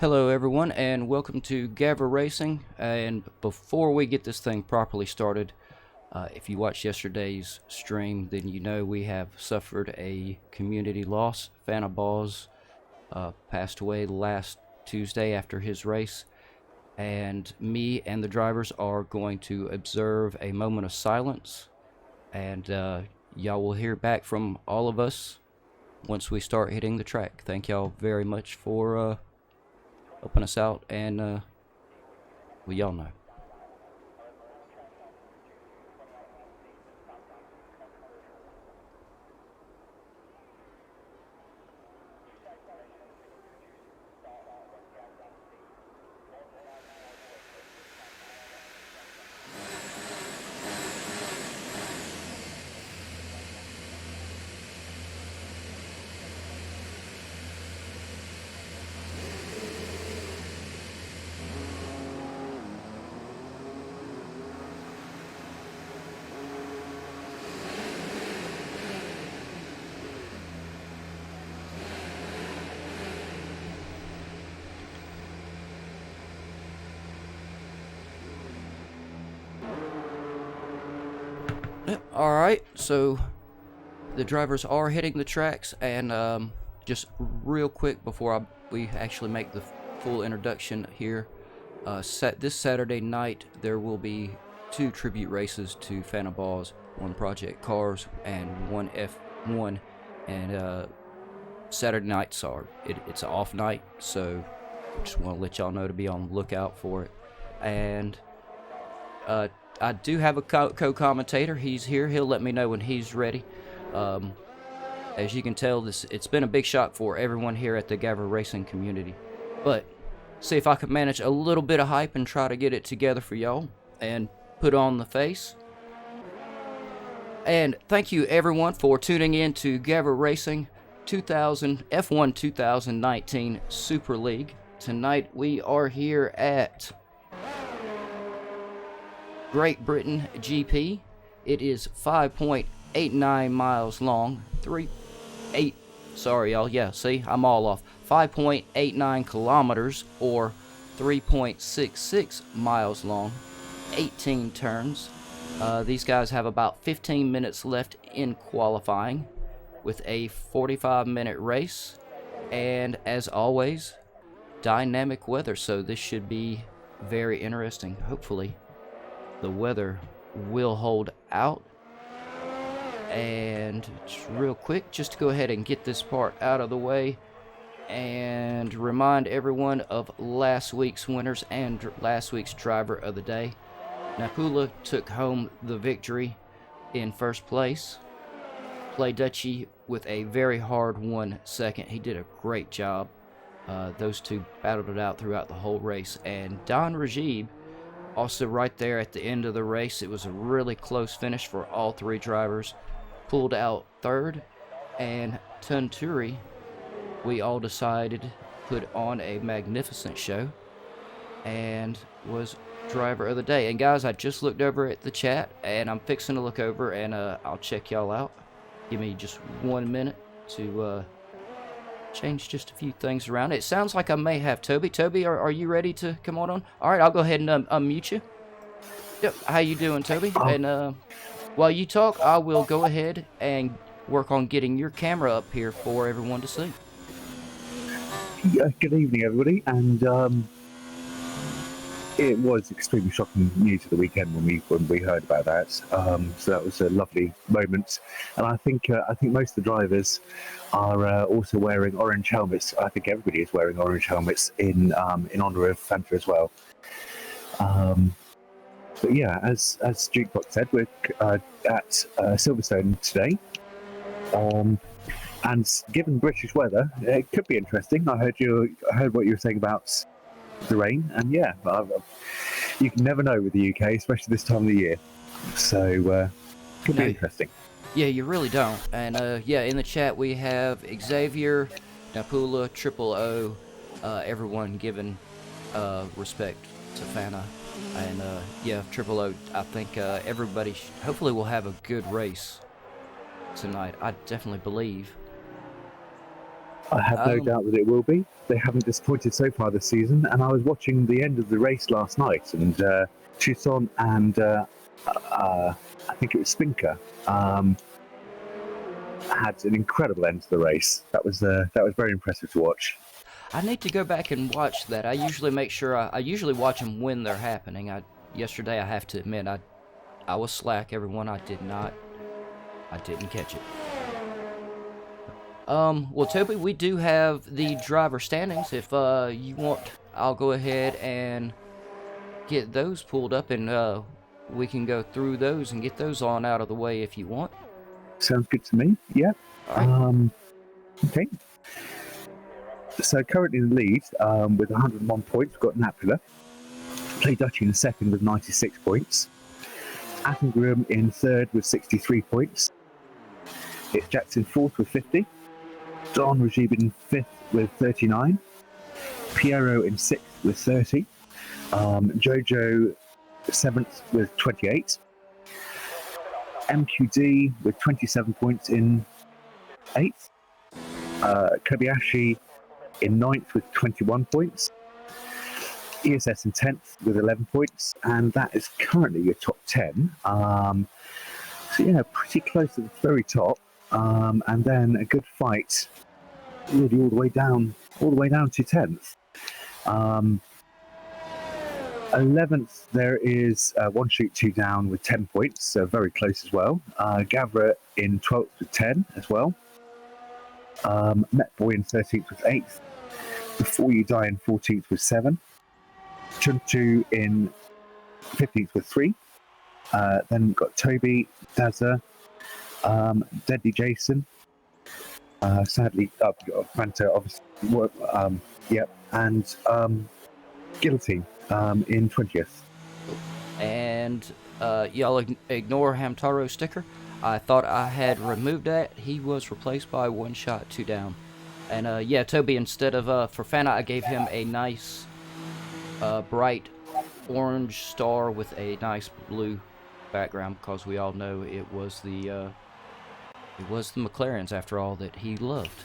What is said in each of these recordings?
Hello everyone and welcome to GAVRA Racing. And before we get this thing properly started, if you watched yesterday's stream, then you know we have suffered a community loss. Fana Boz passed away last Tuesday after his race, and me and the drivers are going to observe a moment of silence, and y'all will hear back from all of us once we start hitting the track. Thank y'all very much for helping us out, and well, y'all know. Alright, so the drivers are hitting the tracks, and just real quick before we actually make the full introduction here, this Saturday night there will be 2 tribute races to Fana Boz, one Project Cars and one F1, and Saturday nights it's an off night, so just want to let y'all know to be on the lookout for it. And I do have a co-commentator. He's here. He'll let me know when he's ready. As you can tell, it's been a big shock for everyone here at the GAVRA Racing community. But see if I can manage a little bit of hype and try to get it together for y'all and put on the face. And thank you everyone for tuning in to GAVRA Racing F1 2019 Super League. Tonight we are here at Great Britain GP. It is 5.89 miles long, sorry y'all, yeah, see, I'm all off. 5.89 kilometers, or 3.66 miles long, 18 turns. These guys have about 15 minutes left in qualifying with a 45-minute race, and as always, dynamic weather, so this should be very interesting. Hopefully the weather will hold out. And just real quick, just to go ahead and get this part out of the way and remind everyone of last week's winners and last week's driver of the day. Napula took home the victory in first place. Play Dutchy with a very hard won second. He did a great job. Those two battled it out throughout the whole race. And Don Rajib also right there at the end of the race. It was a really close finish for all 3 drivers. Pulled out third, and Tunturi, we all decided, put on a magnificent show and was driver of the day. And guys, I just looked over at the chat, and I'm fixing to look over, and I'll check y'all out. Give me just 1 minute to change just a few things around. It sounds like I may have Toby. Toby, are you ready to come on? All right, I'll go ahead and unmute you. Yep, how you doing, Toby? And while you talk, I will go ahead and work on getting your camera up here for everyone to see. Yeah, good evening, everybody. And it was extremely shocking news of the weekend when we heard about that. So that was a lovely moment, and I think most of the drivers are also wearing orange helmets. I think everybody is wearing orange helmets in honour of Fanta as well. But yeah, as Jukebox said, we're at Silverstone today. And given British weather, it could be interesting. I heard what you were saying about the rain, and yeah, you can never know with the UK, especially this time of the year. So could be interesting. Yeah, you really don't. And yeah, in the chat we have Xavier, Napula, Triple O, everyone giving respect to Fana. And yeah, Triple O, I think everybody hopefully will have a good race tonight. I definitely believe. I have no doubt that it will be. They haven't disappointed so far this season, and I was watching the end of the race last night, and Toussaint and I think it was Spinker had an incredible end to the race. That was very impressive to watch. I need to go back and watch that. I usually make sure I usually watch them when they're happening. Yesterday, I have to admit, I was slack, everyone. I didn't catch it. Well, Toby, we do have the driver standings. If you want, I'll go ahead and get those pulled up, and we can go through those and get those on out of the way if you want. Sounds good to me. Yeah. All right. Okay. So currently in the lead with 101 points, we've got Napula. Play Dutchy in second with 96 points. Attengrim in third with 63 points. It's Jackson fourth with 50. Don Rajib in fifth with 39. Piero in sixth with 30. Jojo seventh with 28. MQD with 27 points in eighth. Kobayashi in ninth with 21 points. ESS in 10th with 11 points, and that is currently your top 10. So yeah, pretty close to the very top, and then a good fight really all the way down to 10th. 11th, there is One Shoot Two Down with 10 points, so very close as well. Gavra in 12th with 10 as well. Metboy in 13th with 8th. Before You Die in 14th with 7. Chuntu in 15th with 3. Then we've got Toby, Dazza, Deadly Jason. Sadly, Fanta, obviously. Yep, and Guillotine in 20th. And y'all ignore Hamtaro sticker. I thought I had removed that. He was replaced by One Shot Two Down. And yeah, Toby, instead of for Fanta, I gave him a nice bright orange star with a nice blue background, because we all know it was the McLarens, after all, that he loved.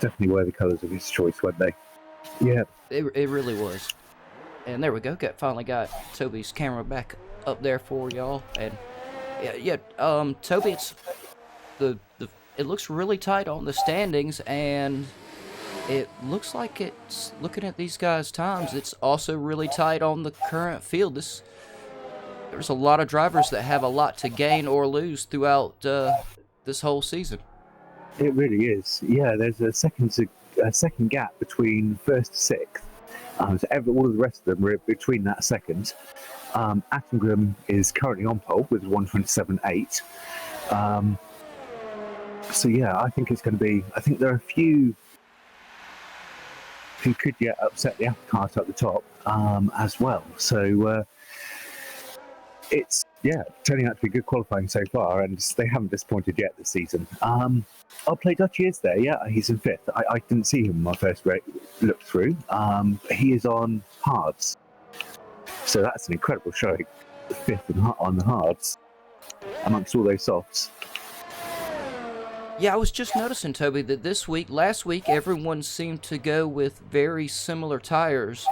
Definitely were the colours of his choice, weren't they? Yeah. It really was. And there we go. Finally got Toby's camera back up there for y'all. And yeah, Toby, it's it looks really tight on the standings, and it looks like it's, looking at these guys' times, it's also really tight on the current field. There's a lot of drivers that have a lot to gain or lose throughout this whole season. It really is. Yeah, there's a second gap between first to sixth. So all of the rest of them are between that second. Attengrim is currently on pole with 127.8. So yeah, I think it's going to be. I think there are a few who could upset the apple cart at the top as well. So it's turning out to be good qualifying so far, and they haven't disappointed yet this season. I'll Play Dutchy is there. Yeah, he's in fifth. I didn't see him in my first look through. He is on hards, so that's an incredible showing. Fifth on the hards amongst all those softs. Yeah, I was just noticing, Toby, that last week, everyone seemed to go with very similar tires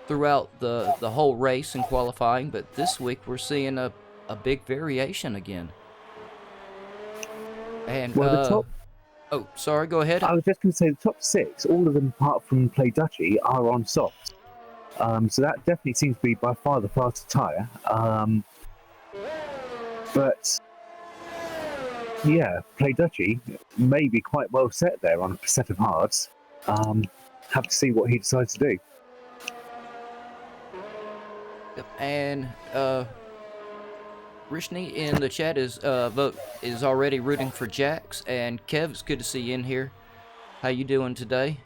throughout the whole race and qualifying, but this week we're seeing a big variation again. And well, the top. Oh, sorry, go ahead. I was just going to say the top six, all of them apart from Play Dutchy, are on softs. So that definitely seems to be by far the fastest tyre. But yeah, Play Dutchy may be quite well set there on a set of hards. Have to see what he decides to do. Yep. And Rishni in the chat is already rooting for Jax, and Kev, it's good to see you in here. How you doing today?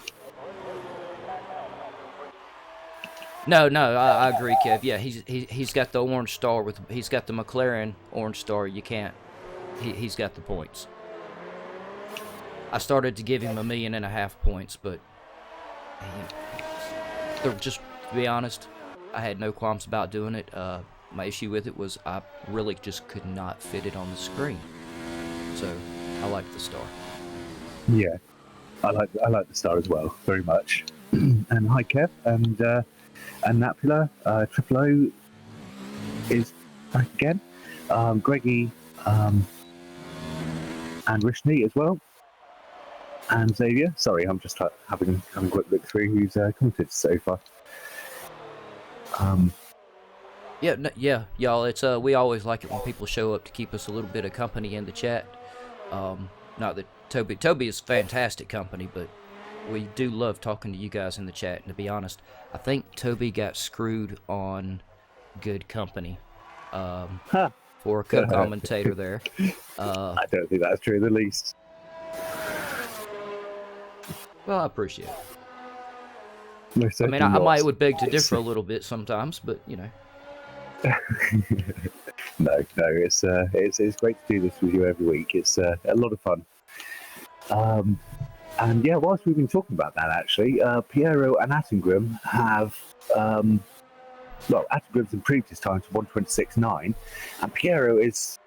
No, I agree, Kev. Yeah, he's got the orange star he's got the McLaren orange star. You can't. He's got the points. I started to give him 1.5 million points, but they're just, to be honest, I had no qualms about doing it. My issue with it was I really just could not fit it on the screen. So I like the star. Yeah. I like the star as well, very much. And hi Kev, and Napula, Triple O is back again. Greggy, and Rishni as well. And Xavier. Sorry, I'm just having a quick look through who's commented so far. Yeah, y'all. It's we always like it when people show up to keep us a little bit of company in the chat. Not that Toby is fantastic company, but we do love talking to you guys in the chat. And to be honest, I think Toby got screwed on good company for a co-commentator there. I don't think that's true in the least. Well, I appreciate it. Most I mean, certainly I might not. would beg to differ a little bit sometimes, but you know. No, it's great to do this with you every week. It's a lot of fun. And yeah, whilst we've been talking about that, actually, Piero and Attengrim have, Attengrim's improved his time to 1:26.9, and Piero is,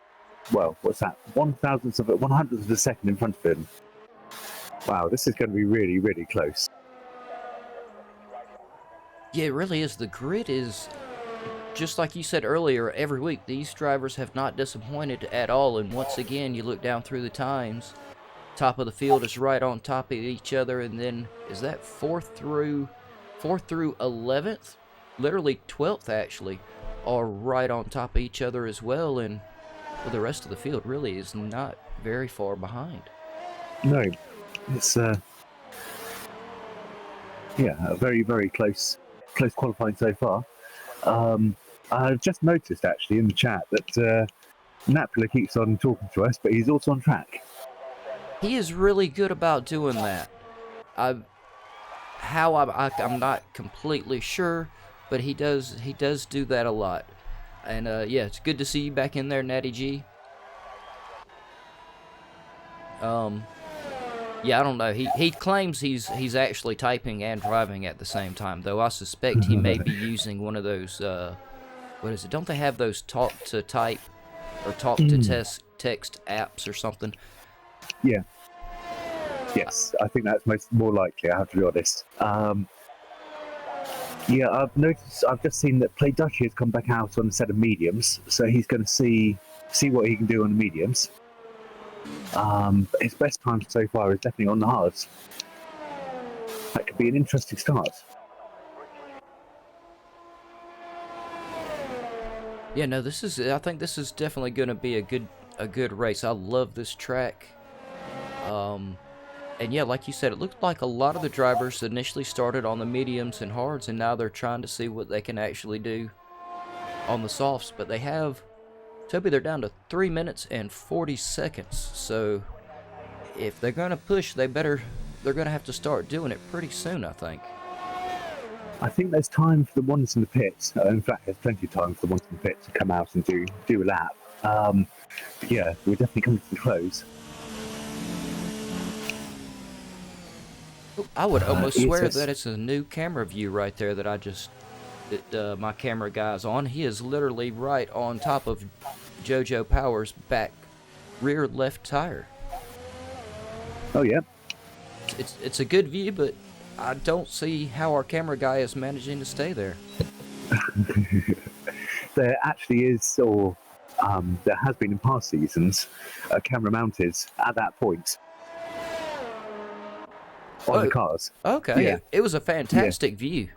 well, what's that? 100th of a second in front of him. Wow, this is going to be really, really close. Yeah, it really is. The grid is, just like you said earlier, every week these drivers have not disappointed at all. And once again, you look down through the times, top of the field is right on top of each other. And then, is that 4th through 11th? Literally 12th, actually, are right on top of each other as well. And well, the rest of the field really is not very far behind. No, it's, a very, very close qualifying so far. I've just noticed actually in the chat that Napula keeps on talking to us, but he's also on track. He is really good about doing that. I'm not completely sure, but he does do that a lot. And yeah, it's good to see you back in there, Natty G. Yeah, I don't know. He claims he's actually typing and driving at the same time, though I suspect he may be using one of those, what is it? Don't they have those talk to type or talk to text apps or something? Yeah. Yes, I think that's more likely, I have to be honest. Yeah, I've just seen that Play Dutchy has come back out on a set of mediums, so he's going to see what he can do on the mediums. His best time so far is definitely on the hards. That could be an interesting start. Yeah, no, I think this is definitely going to be a good race. I love this track. And yeah, like you said, it looked like a lot of the drivers initially started on the mediums and hards, and now they're trying to see what they can actually do on the softs. But they have, Toby, they're down to 3 minutes and 40 seconds. So if they're going to push, they're going to have to start doing it pretty soon, I think. I think there's time for the ones in the pits. In fact, there's plenty of time for the ones in the pits to come out and do a lap. Yeah, we're definitely coming to the close. I would almost swear that it's a new camera view right there that my camera guy's on. He is literally right on top of JoJo Power's back rear left tire. Oh yeah. It's a good view, but I don't see how our camera guy is managing to stay there. There actually is, or there has been in past seasons, a camera mounted at that point. On the cars. Okay, yeah. It was a fantastic view.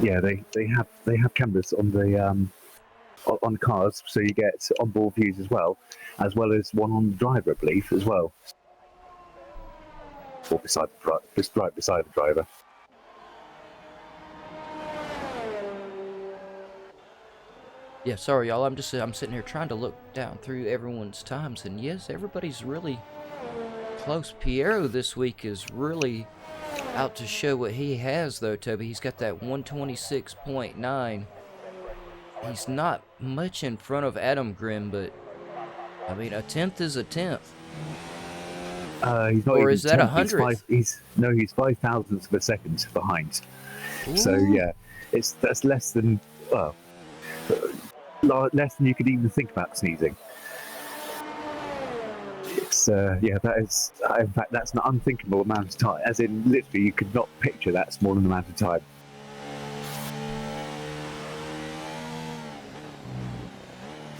Yeah, they have cameras on the cars, so you get onboard views as well as one on the driver, I believe, as well, or right beside the driver. Yeah, sorry, y'all. I'm sitting here trying to look down through everyone's times, and yes, everybody's really close. Piero this week is really out to show what he has, though, Toby. He's got that 126.9. He's not much in front of Adam Grimm, but I mean, a 10th is a 10th. He's not or even is that 10th. 100th? He's 5,000ths of a second behind. Ooh. So yeah, that's less than less than you could even think about sneezing. yeah, that is, in fact, that's an unthinkable amount of time. As in, literally, you could not picture that small an amount of time.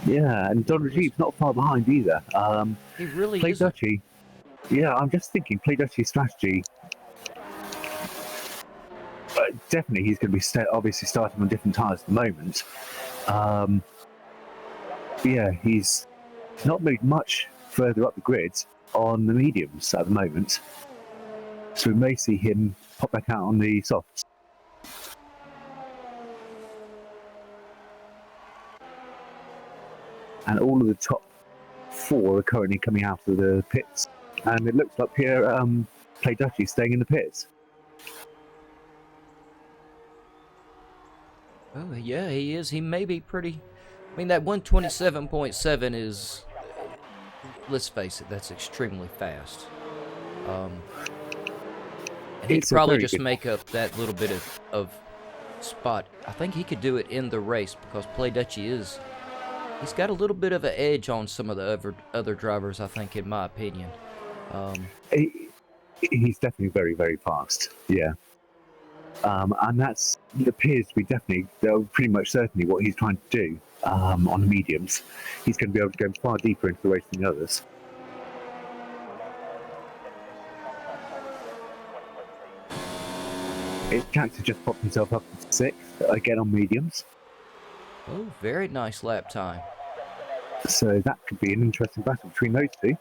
Yeah, and Don Rajiev's not far behind either. He really Play isn't. Dutchy. Yeah, I'm just thinking, Play Dutchy's strategy. Definitely, he's going to be obviously starting on different tyres at the moment. Yeah, he's not moved much further up the grid on the mediums at the moment. So we may see him pop back out on the softs. And all of the top 4 are currently coming out of the pits. And it looks like here, Play Dutchy staying in the pits. Oh, yeah, he is. He may be pretty... I mean, that 127.7 is... Let's face it, that's extremely fast. And he could probably just make up that little bit of spot. I think he could do it in the race because Play Dutchy is... He's got a little bit of an edge on some of the other drivers, I think, in my opinion. He's definitely very, very fast, yeah. And it appears to be pretty much certainly what he's trying to do on the mediums. He's going to be able to go far deeper into the race than the others. Jax has just popped himself up to 6th, again on mediums. Oh, very nice lap time. So that could be an interesting battle between those two.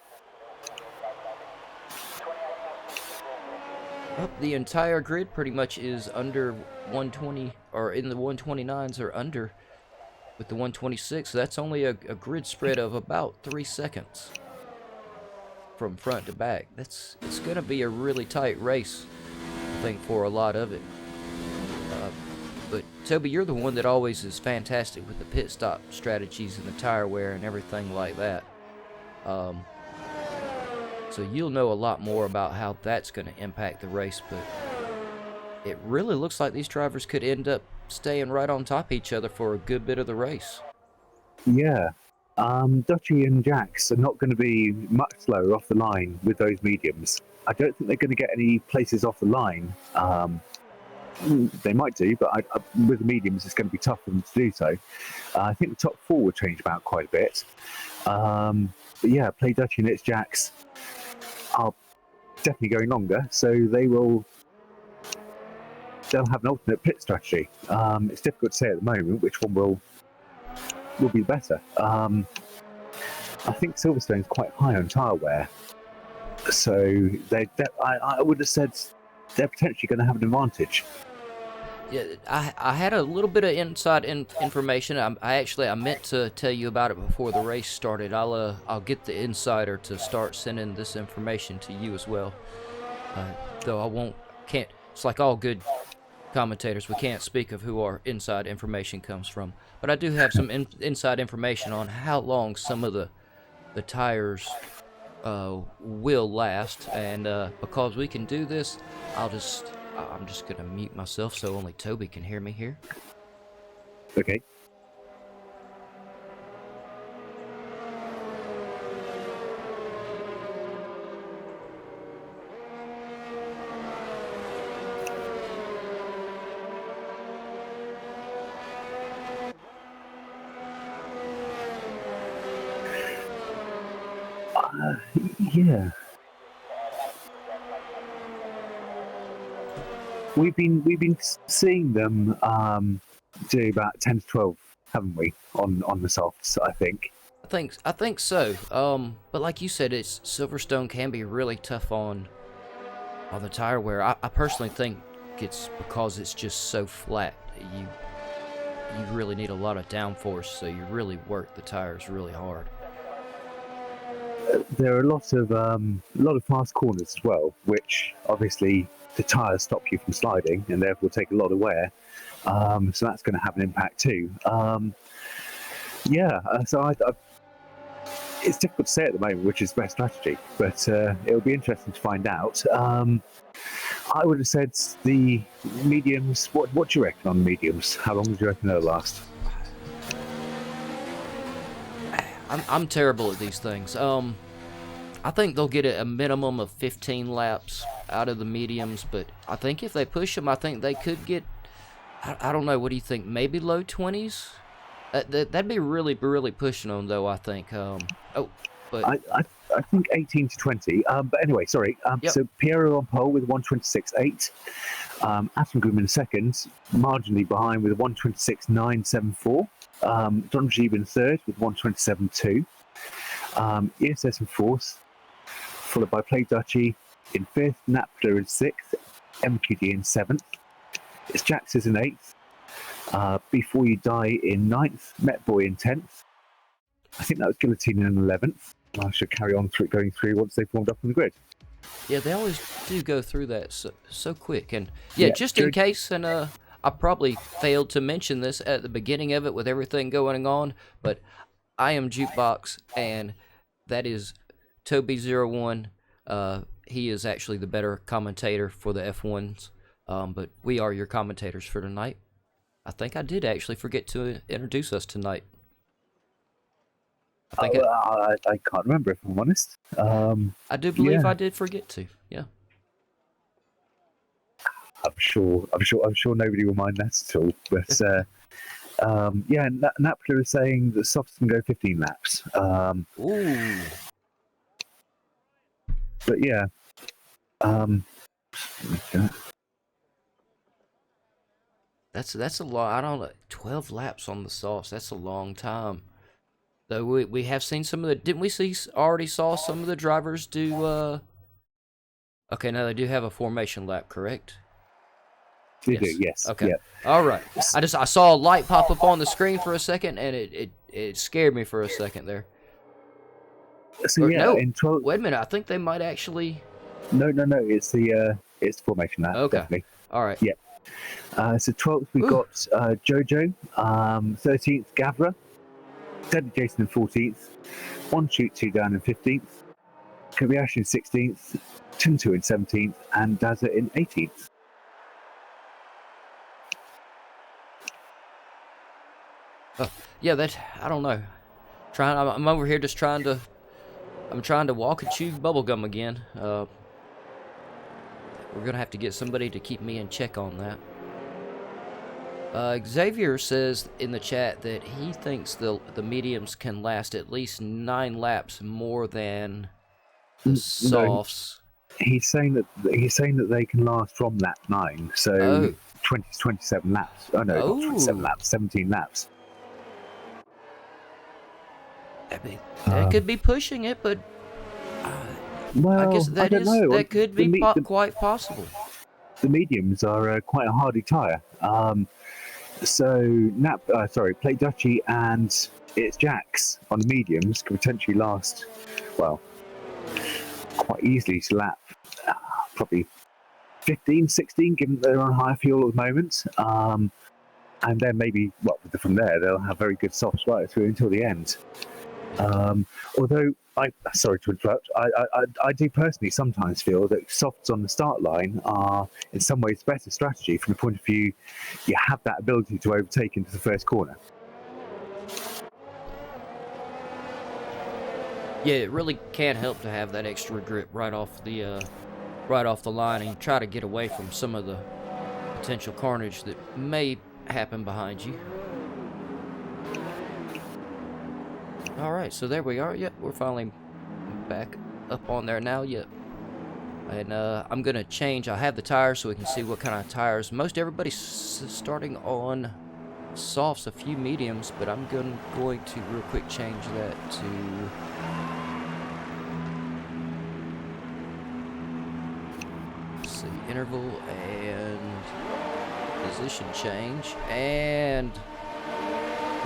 Well, the entire grid pretty much is under 120, or in the 129s or under with the 126. So that's only a grid spread of about 3 seconds from front to back. It's going to be a really tight race, I think, for a lot of it. But Toby, you're the one that always is fantastic with the pit stop strategies and the tire wear and everything like that. So you'll know a lot more about how that's going to impact the race, but it really looks like these drivers could end up staying right on top of each other for a good bit of the race. Yeah. Dutchy and Jax are not going to be much slower off the line with those mediums. I don't think they're going to get any places off the line. They might do, but with the mediums, it's going to be tough for them to do so. I think the top 4 will change about quite a bit. But yeah, Play Dutchy and its Jax are definitely going longer, so they'll have an alternate pit strategy. It's difficult to say at the moment which one will be better. I think Silverstone's quite high on tyre wear, so I would have said they're potentially going to have an advantage. Yeah, I had a little bit of inside information. I meant to tell you about it before the race started. I'll get the insider to start sending this information to you as well. Though can't. It's like all good commentators, we can't speak of who our inside information comes from. But I do have some inside information on how long some of the tires will last, and because we can do this, I'm just gonna mute myself so only Toby can hear me here. Okay. Yeah. We've been seeing them do about 10 to 12, haven't we, on the softs, I think. I think so. But like you said, Silverstone can be really tough on the tire wear. I personally think it's because it's just so flat. You really need a lot of downforce, so you really work the tires really hard. There are a lot of fast corners as well, which obviously the tyres stop you from sliding and therefore take a lot of wear. So that's going to have an impact too. It's difficult to say at the moment which is the best strategy, but it'll be interesting to find out. I would have said the mediums. What do you reckon on the mediums? How long do you reckon they'll last? I'm terrible at these things. I think they'll get a minimum of 15 laps out of the mediums, but I think if they push them, I think they could get, I don't know, what do you think, maybe low 20s? That'd be really, really pushing them, though, I think. But I think 18 to 20. But anyway, sorry. Yep. So Piero on pole with 126.8. Aston Groom in second, marginally behind with 126.974. Don Jeeb in third with 127.2. ESS in fourth, followed by Play Duchy in fifth, Napler in sixth, MQD in seventh. It's Jax's in eighth. Before You Die in ninth, Met Boy in 10th. I think that was Guillotine in 11th. I should carry on going through once they've warmed up on the grid. Yeah, they always do go through that so quick. And yeah, just in case, and I probably failed to mention this at the beginning of it with everything going on, but I am Jukebox, and that is Toby01. He is actually the better commentator for the F1s, but we are your commentators for tonight. I think I did actually forget to introduce us tonight. I can't remember, if I'm honest. I do believe I did forget to. Yeah. I'm sure nobody will mind that at all. But yeah, Napler is saying that softs can go 15 laps. Ooh. But yeah. That's a lot. I don't know. 12 laps on the softs. That's a long time. Though we have seen some of the, didn't we already saw some of the drivers do, okay, now they do have a formation lap, correct? They do, yes. Okay. Yeah. All right. I saw a light pop up on the screen for a second, and it scared me for a second there. So yeah, no, in 12... wait a minute, I think they might actually... No, it's the formation lap, okay. Definitely. All right. Yeah. So 12th we got Jojo, 13th Gavra, Deadly Jason in 14th, One Shoot Two Down in 15th, Kobayashi in 16th, Tinto in 17th, and Dazza in 18th. Yeah, I don't know. I'm over here just trying to walk and chew bubblegum again. We're gonna have to get somebody to keep me in check on that. Xavier says in the chat that he thinks the mediums can last at least 9 laps more than the softs. No, he's saying that they can last from lap 9, so 20 to 27 laps. Oh no, not 27 laps, 17 laps. That could be pushing it, but well, I guess that could be quite possible. The mediums are quite a hardy tyre. So Plate Duchy and its Jax on the mediums can potentially last, well, quite easily to lap probably 15, 16, given that they're on higher fuel at the moment. And then maybe, well, from there they'll have very good softs right through until the end. Although sorry to interrupt, I do personally sometimes feel that softs on the start line are in some ways better strategy from the point of view you have that ability to overtake into the first corner. Yeah, it really can help to have that extra grip right off the line and try to get away from some of the potential carnage that may happen behind you. Alright, so there we are. Yep, we're finally back up on there now. Yep. And I'm going to change. I have the tires so we can see what kind of tires. Most everybody's starting on softs, a few mediums, but I'm going to real quick change that to... Let's see, interval and position change. And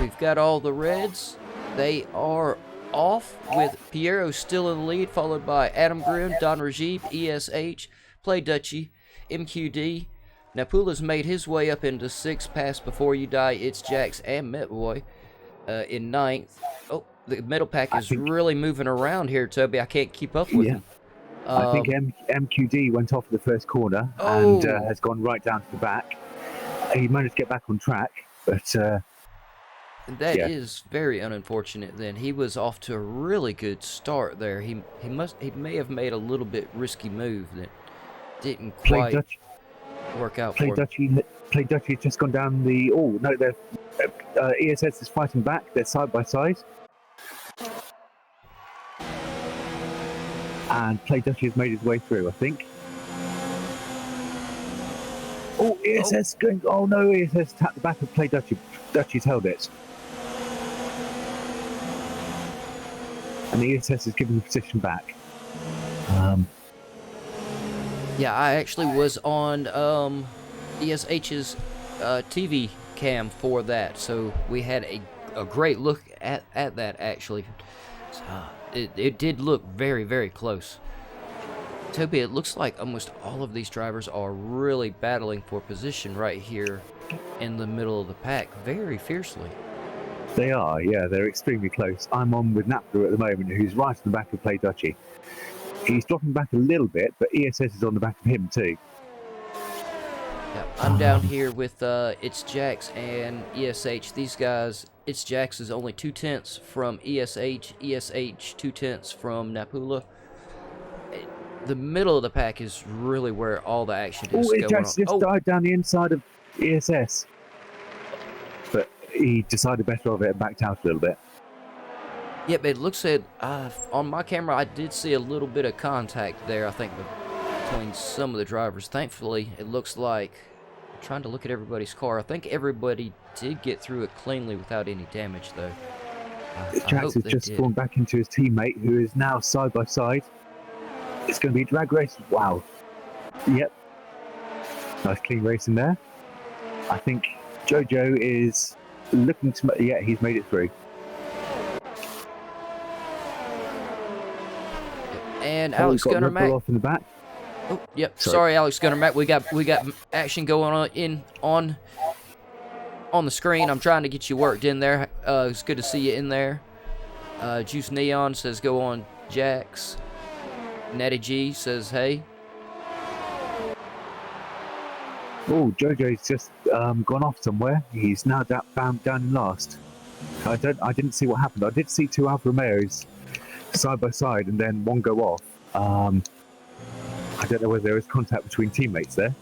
we've got all the reds. They are off with Piero still in the lead, followed by Adam Grimm, Don Rajiv, ESH, Play Duchy, MQD. Napula's made his way up into 6th, past Before You Die, It's Jax, and Metboy in 9th. Oh, the middle pack is really moving around here, Toby. I can't keep up with him. I think MQD went off the first corner and has gone right down to the back. He managed to get back on track, but... That Yeah. is very unfortunate. Then he was off to a really good start there. He may have made a little bit risky move that didn't quite work out for him. Play Dutchy's just gone down the. Oh no, they're ESS is fighting back. They're side by side, and Play Dutchy has made his way through, I think. Oh, ESS going. Oh no, ESS tapped the back of Play Dutchy. Dutchy's held it. And the ESS is giving the position back. Yeah, I actually was on ESH's TV cam for that, so we had a great look at that, actually. It did look very, very close. Toby, it looks like almost all of these drivers are really battling for position right here in the middle of the pack very fiercely. They are, yeah, they're extremely close. I'm on with Napler at the moment, who's right in the back of Play Dutchy. He's dropping back a little bit, but ESS is on the back of him too. Yeah, I'm down here with It's Jax and ESH. These guys, It's Jax is only 2/10 from ESH 2/10 from Napula. The middle of the pack is really where all the action is going on. Jax just died down the inside of ESS. But he decided better of it and backed out a little bit. Yep, it looks at on my camera I did see a little bit of contact there, I think, between some of the drivers. Thankfully, it looks like, I'm trying to look at everybody's car, I think everybody did get through it cleanly without any damage, though. Jax has just gone back into his teammate, who is now side by side. It's going to be a drag race. Wow. Yep. Nice clean racing there. I think Jojo is looking to... Yeah, he's made it through. And Alex Gunner Mac off in the back. Oh, yep. Sorry, Alex Gunner Mac. We got action going on on the screen. I'm trying to get you worked in there. It's good to see you in there. Juice Neon says go on Jax. Natty G says hey. Oh, Jojo's just gone off somewhere. He's now down in last. I didn't see what happened. I did see two Alfa Romeos side by side and then one go off. I don't know whether there was contact between teammates there.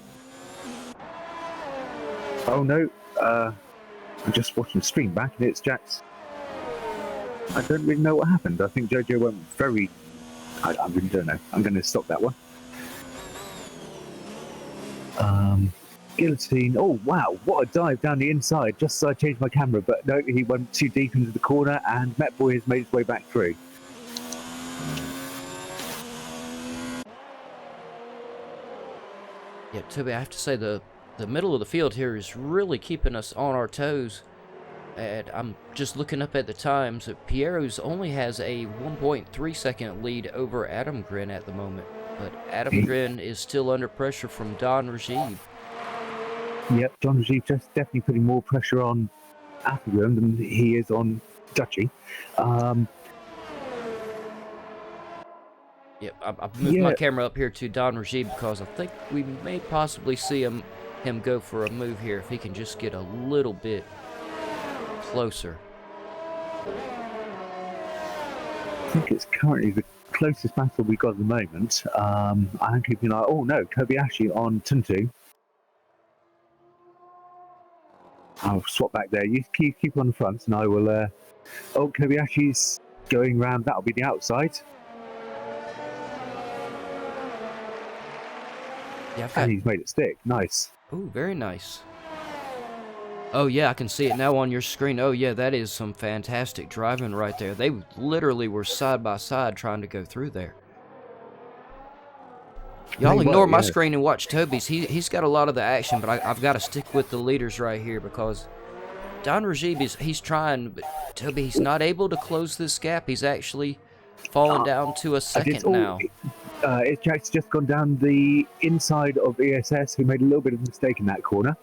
Oh no, I'm just watching the stream back and it's Jax. I don't really know what happened. I think Jojo went very... I really don't know. I'm going to stop that one. Guillotine. Oh wow, what a dive down the inside. Just so I changed my camera, but no, he went too deep into the corner and Met Boy has made his way back through. Yeah, Toby, I have to say the middle of the field here is really keeping us on our toes. And I'm just looking up at the times. Piero's only has a 1.3 second lead over Adam Grin at the moment. But Adam Grin is still under pressure from Don Rajiv. Yep, Don Rajiv just definitely putting more pressure on Athergrim than he is on Dutchy. Yep, I've moved my camera up here to Don Rajiv because I think we may possibly see him go for a move here if he can just get a little bit closer. I think it's currently the closest battle we've got at the moment. I'm keeping an eye. Oh no, Kobayashi on Tuntu. I'll swap back there. You keep on the front, and I will. Oh, Kobayashi's going round. That'll be the outside. Yeah, and he's made it stick. Nice. Oh, very nice. Oh, yeah, I can see it now on your screen. Oh, yeah, that is some fantastic driving right there. They literally were side by side trying to go through there. Y'all ignore my screen and watch Toby's. He's got a lot of the action, but I've got to stick with the leaders right here because Don Rajiv he's trying, but Toby, he's not able to close this gap. He's actually fallen down to a second now. Jack's just gone down the inside of ESS, who made a little bit of a mistake in that corner.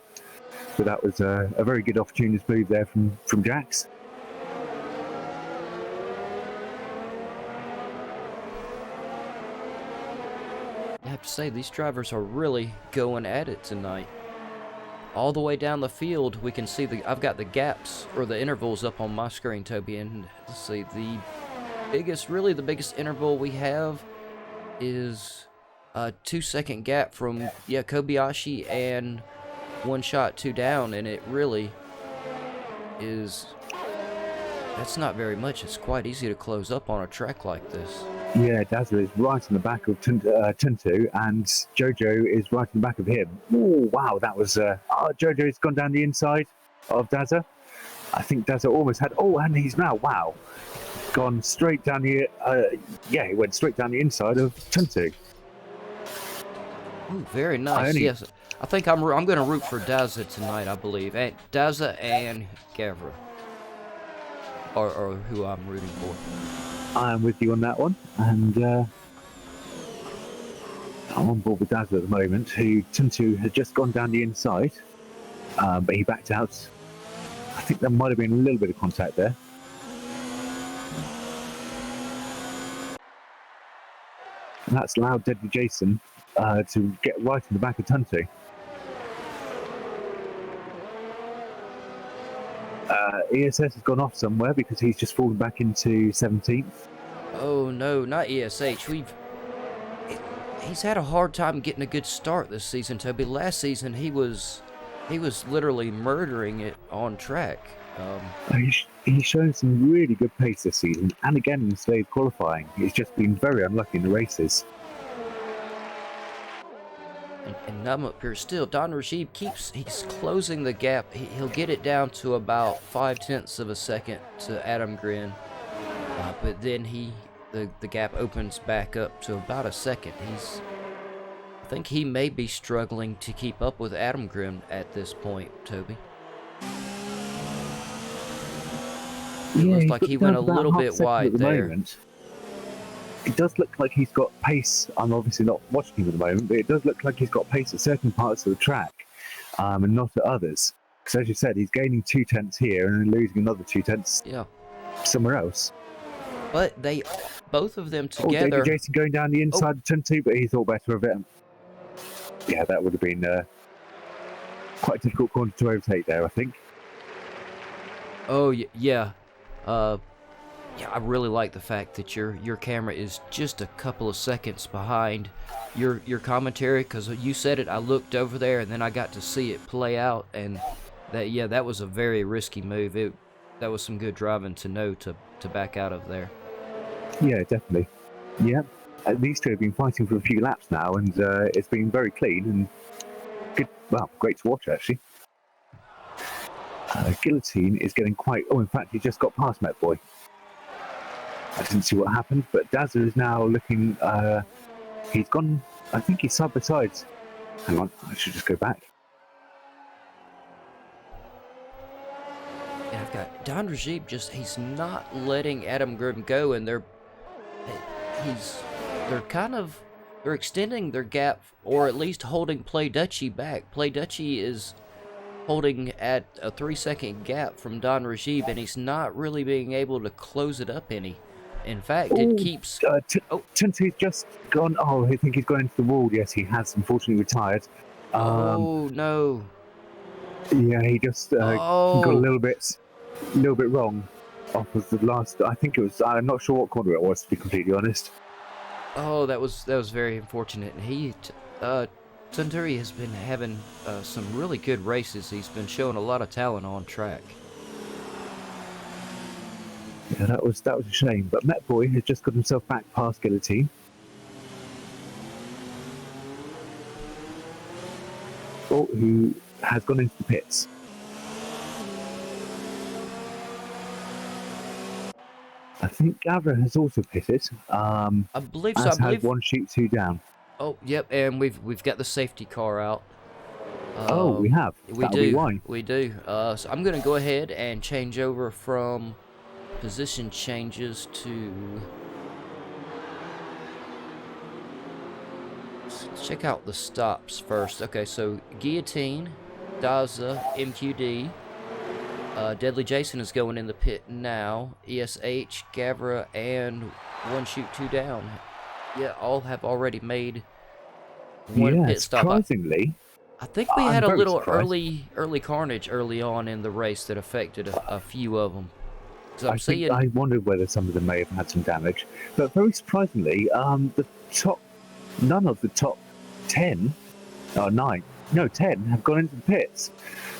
So that was a very good opportunist move there from Jax. I have to say, these drivers are really going at it tonight. all the way down the field, we can see I've got the gaps or the intervals up on my screen, Toby, and let's see, really the biggest interval we have is a 2-second gap from Kobayashi and one shot, two down, and it really is. That's not very much. It's quite easy to close up on a track like this. Yeah, Dazzler is right in the back of Tuntu, and Jojo is right in the back of him. Oh, wow, that was... Jojo's gone down the inside of Dazzler. I think Dazzler almost had... Oh, and he's now, wow, gone straight down the... he went straight down the inside of Tuntu. Ooh, very nice. Yes, I think I'm going to root for Dazzler tonight, I believe. And Dazzler and Gavra are who I'm rooting for. I'm with you on that one, and I'm on board with Dazzler at the moment, who Tuntu had just gone down the inside, but he backed out. I think there might have been a little bit of contact there. And that's allowed Deadly Jason to get right in the back of Tuntu. ESS has gone off somewhere because he's just fallen back into 17th. Oh no, not ESH. He's had a hard time getting a good start this season, Toby. Last season he was literally murdering it on track. He's shown some really good pace this season, and again in today's qualifying. He's just been very unlucky in the races. And I'm up here still. Don Rajib he's closing the gap. He'll get it down to about 0.5 of a second to Adam Grin, but then the gap opens back up to about a second. I think he may be struggling to keep up with Adam Grin at this point, Toby. It looks like he went a little bit wide there. Moment. It does look like he's got pace. I'm obviously not watching him at the moment, but it does look like he's got pace at certain parts of the track, and not at others. Because as you said, he's gaining 0.2 here and then losing another 0.2 somewhere else. But both of them together... David Jason going down the inside of Tuntu, but he thought better of it. Yeah, that would have been quite a difficult corner to overtake there, I think. Oh, yeah. I really like the fact that your camera is just a couple of seconds behind your commentary, because you said it, I looked over there and then I got to see it play out, and that was a very risky move. That was some good driving to know to back out of there. Yeah, definitely. Yeah, these two have been fighting for a few laps now, and it's been very clean and good. Well, great to watch actually. Guillotine is getting quite... Oh, in fact, he just got past Met Boy. I didn't see what happened, but Dazzler is now looking... he's gone... I think he's side by side. Hang on, I should just go back. Yeah, I've got Don Rajib he's not letting Adam Grim go, and they're extending their gap, or at least holding Play Dutchie back. Play Dutchie is holding at a 3-second gap from Don Rajib, and he's not really being able to close it up any. In fact, it keeps... Tuntu's just gone... Oh, I think he's gone into the wall. Yes, he has unfortunately retired. Oh, no. Yeah, he just got a little bit wrong off of the last... I think it was... I'm not sure what corner it was, to be completely honest. Oh, that was very unfortunate. And Tunturi has been having some really good races. He's been showing a lot of talent on track. Yeah, that was a shame. But Met Boy has just got himself back past Guillotine. Who has gone into the pits. I think Gavra has also pitted. I believe so. I believe one sheep, two down. Oh, yep, and we've got the safety car out. We have. We do. We do. So I'm going to go ahead and change over from position changes to... Let's check out the stops first. Okay, so Guillotine, Daza, MQD. Deadly Jason is going in the pit now. ESH, Gavra, and one shoot, two down. Yeah, all have already made one pit stop. Surprisingly, I think we had I'm a very little surprised. early carnage early on in the race that affected a few of them. So I'm seeing. I wondered whether some of them may have had some damage, but very surprisingly, none of the top 10 or 9, no 10 have gone into the pits.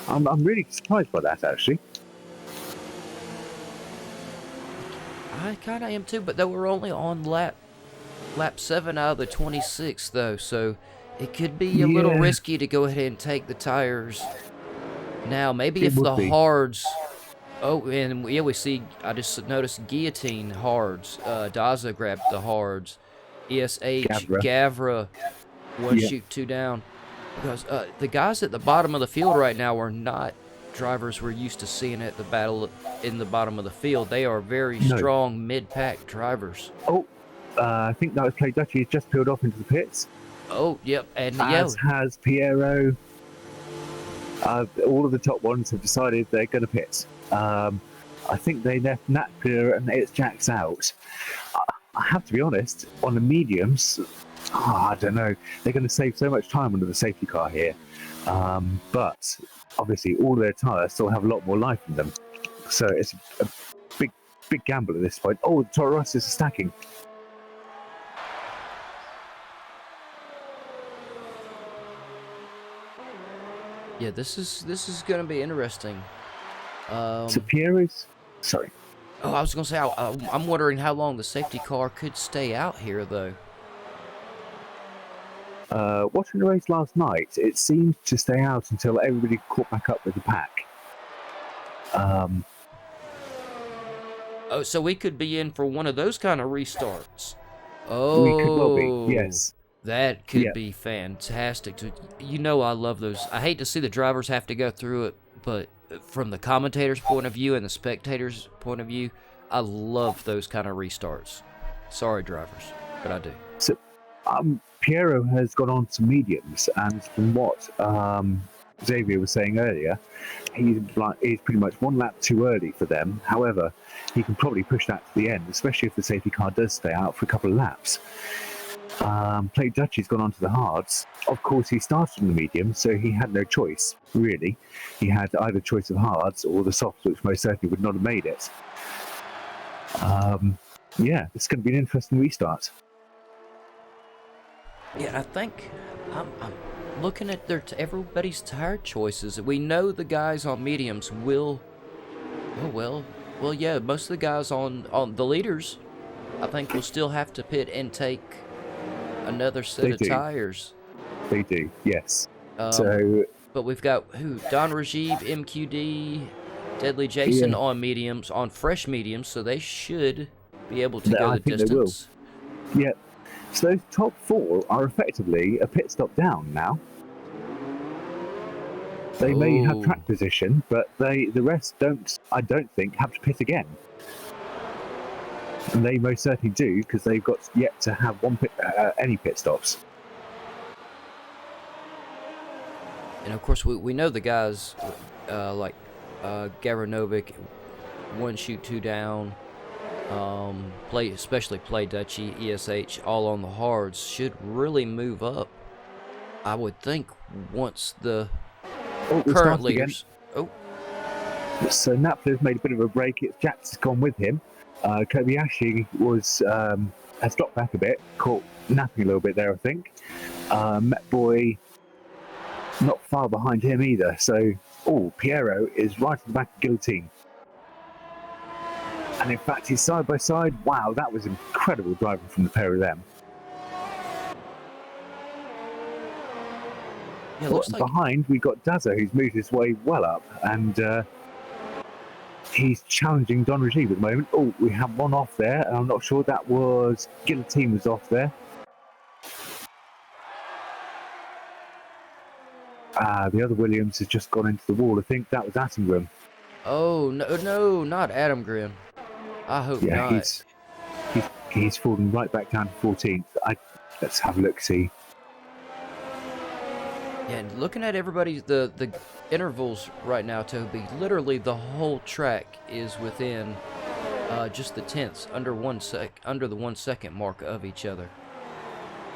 I'm really surprised by that actually. I kind of am too, but they were only on lap 7 out of the 26 though, so it could be a little risky to go ahead and take the tires now. Maybe if the hards. Oh, and yeah, we see. I just noticed guillotine hards. Daza grabbed the hards. ESH Gavra 1 shoot 2 down. Because the guys at the bottom of the field right now are not drivers we're used to seeing at the battle in the bottom of the field. They are very strong mid-pack drivers. Oh, I think that was Play Dutchie. He's just peeled off into the pits. Oh, yep, and as has Piero. All of the top ones have decided they're going to pit. I think they left Napier and it's Jack's out. I have to be honest, on the mediums, I don't know. They're going to save so much time under the safety car here. But obviously, all their tyres still have a lot more life in them. So it's a big gamble at this point. Oh, the Toro Rossos is stacking. Yeah, this is going to be interesting. So Piero's... Sorry. Oh, I was going to say, I'm wondering how long the safety car could stay out here, though. Watching the race last night, it seemed to stay out until everybody caught back up with the pack. Oh, so we could be in for one of those kind of restarts. Oh, we could well be, yes. That could be fantastic. You know I love those. I hate to see the drivers have to go through it, but from the commentator's point of view and the spectator's point of view, I love those kind of restarts. Sorry, drivers, but I do. So, Piero has gone on to mediums, and from what Xavier was saying earlier, he's pretty much 1 lap too early for them. However, he can probably push that to the end, especially if the safety car does stay out for a couple of laps. Play Dutchie's gone on to the hards. Of course, he started in the medium, so he had no choice, really. He had either choice of hards or the softs, which most certainly would not have made it. Yeah, it's going to be an interesting restart. Yeah, I think I'm looking at everybody's tire choices. We know the guys on mediums will. Oh well, yeah. Most of the guys on the leaders, I think, will still have to pit and take another set of tires. They do, yes. But we've got Don Rajiv, MQD, Deadly Jason on mediums, on fresh mediums, so they should be able to go the distance. They will. Yeah. So those top 4 are effectively a pit stop down now. They may have track position, but the rest don't. I don't think have to pit again. And they most certainly do, because they've got yet to have any pit stops. And of course, we know the guys like Gavranovic, 1 shoot 2 down. Especially Play Dutchie, ESH, all on the hards, should really move up. I would think once the current leaders. So Napler's made a bit of a break. Jack's gone with him. Kobayashi has dropped back a bit, caught napping a little bit there, I think. Met Boy not far behind him either. So, Piero is right at the back of Guillotine. And in fact, he's side by side. Wow, that was incredible driving from the pair of them. Yeah, looks like... Behind, we've got Daza, who's moved his way well up, and he's challenging Don Rajiv at the moment. Oh, we have one off there, and I'm not sure that was... Guillotine was off there. The other Williams has just gone into the wall. I think that was Attenborough. Oh, no, not Adam Grimm. I hope not. He's fallen right back down to 14th. Let's have a look, see. Yeah, and looking at everybody's the intervals right now, Toby, literally the whole track is within just the tenths, under the 1 second mark of each other.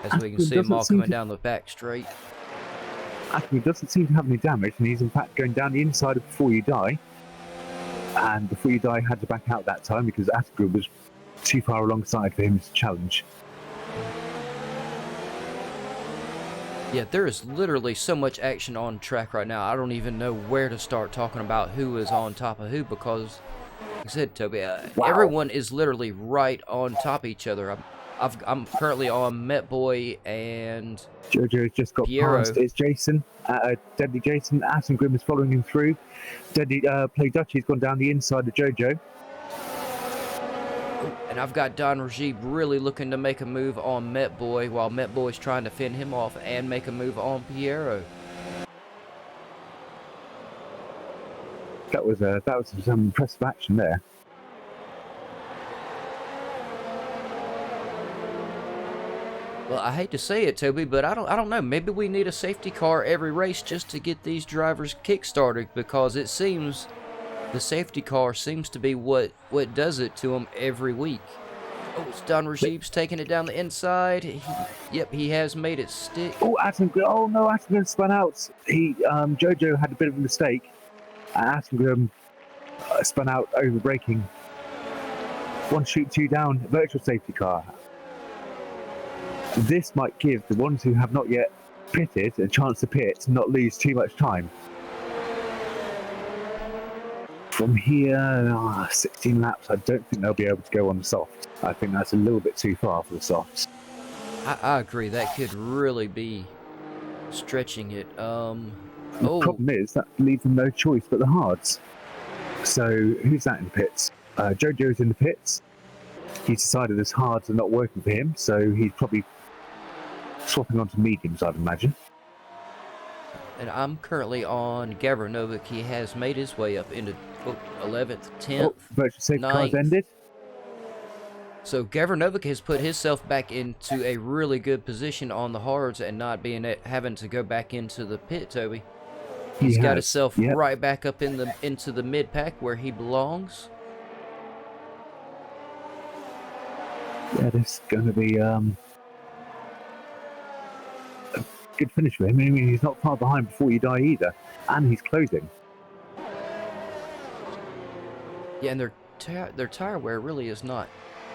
As we can see them all coming down the back straight. Actually, doesn't seem to have any damage, and he's in fact going down the inside of Before You Die. And Before You Die had to back out that time because Attenborough was too far alongside for him to challenge. Yeah, there is literally so much action on track right now. I don't even know where to start talking about who is on top of who because, like I said, Toby, Wow. everyone is literally right on top of each other. I'm currently on Met Boy and Jojo's just got Piero. past. It's Jason, Deadly Jason. Atom Grim is following him through. Deadly Play Dutchy's gone down the inside of Jojo. And I've got Don Rajib really looking to make a move on Met Boy while Met Boy's trying to fend him off and make a move on Piero. That was some impressive action there. Well, I hate to say it, Toby, but I don't know. Maybe we need a safety car every race just to get these drivers kick-started because it seems the safety car seems to be what does it to them every week. Oh, it's Don Rajib's taking it down the inside. He has made it stick. Oh, Atom Grim! Oh no, Atom Grim spun out. Jojo had a bit of a mistake. Atom Grim spun out over braking. One shoot, two down. Virtual safety car. This might give the ones who have not yet pitted a chance to pit, not lose too much time. From here, 16 laps, I don't think they'll be able to go on the soft. I think that's a little bit too far for the softs. I agree. That could really be stretching it. The problem is that leaves them no choice but the hards. So who's that in the pits? Jojo's in the pits. He's decided his hards are not working for him, so he's probably swapping onto mediums, I'd imagine. And I'm currently on GAVRA Novik. He has made his way up into 11th, 10th, virtual safety 9th. car's ended. So GAVRA Novik has put himself back into a really good position on the hards and not having to go back into the pit, Toby. He's got himself right back up into the mid pack where he belongs. Yeah, this is going to be a good finish for him. I mean, he's not far behind Before You Die either, and he's closing. Yeah, and their tire wear really is not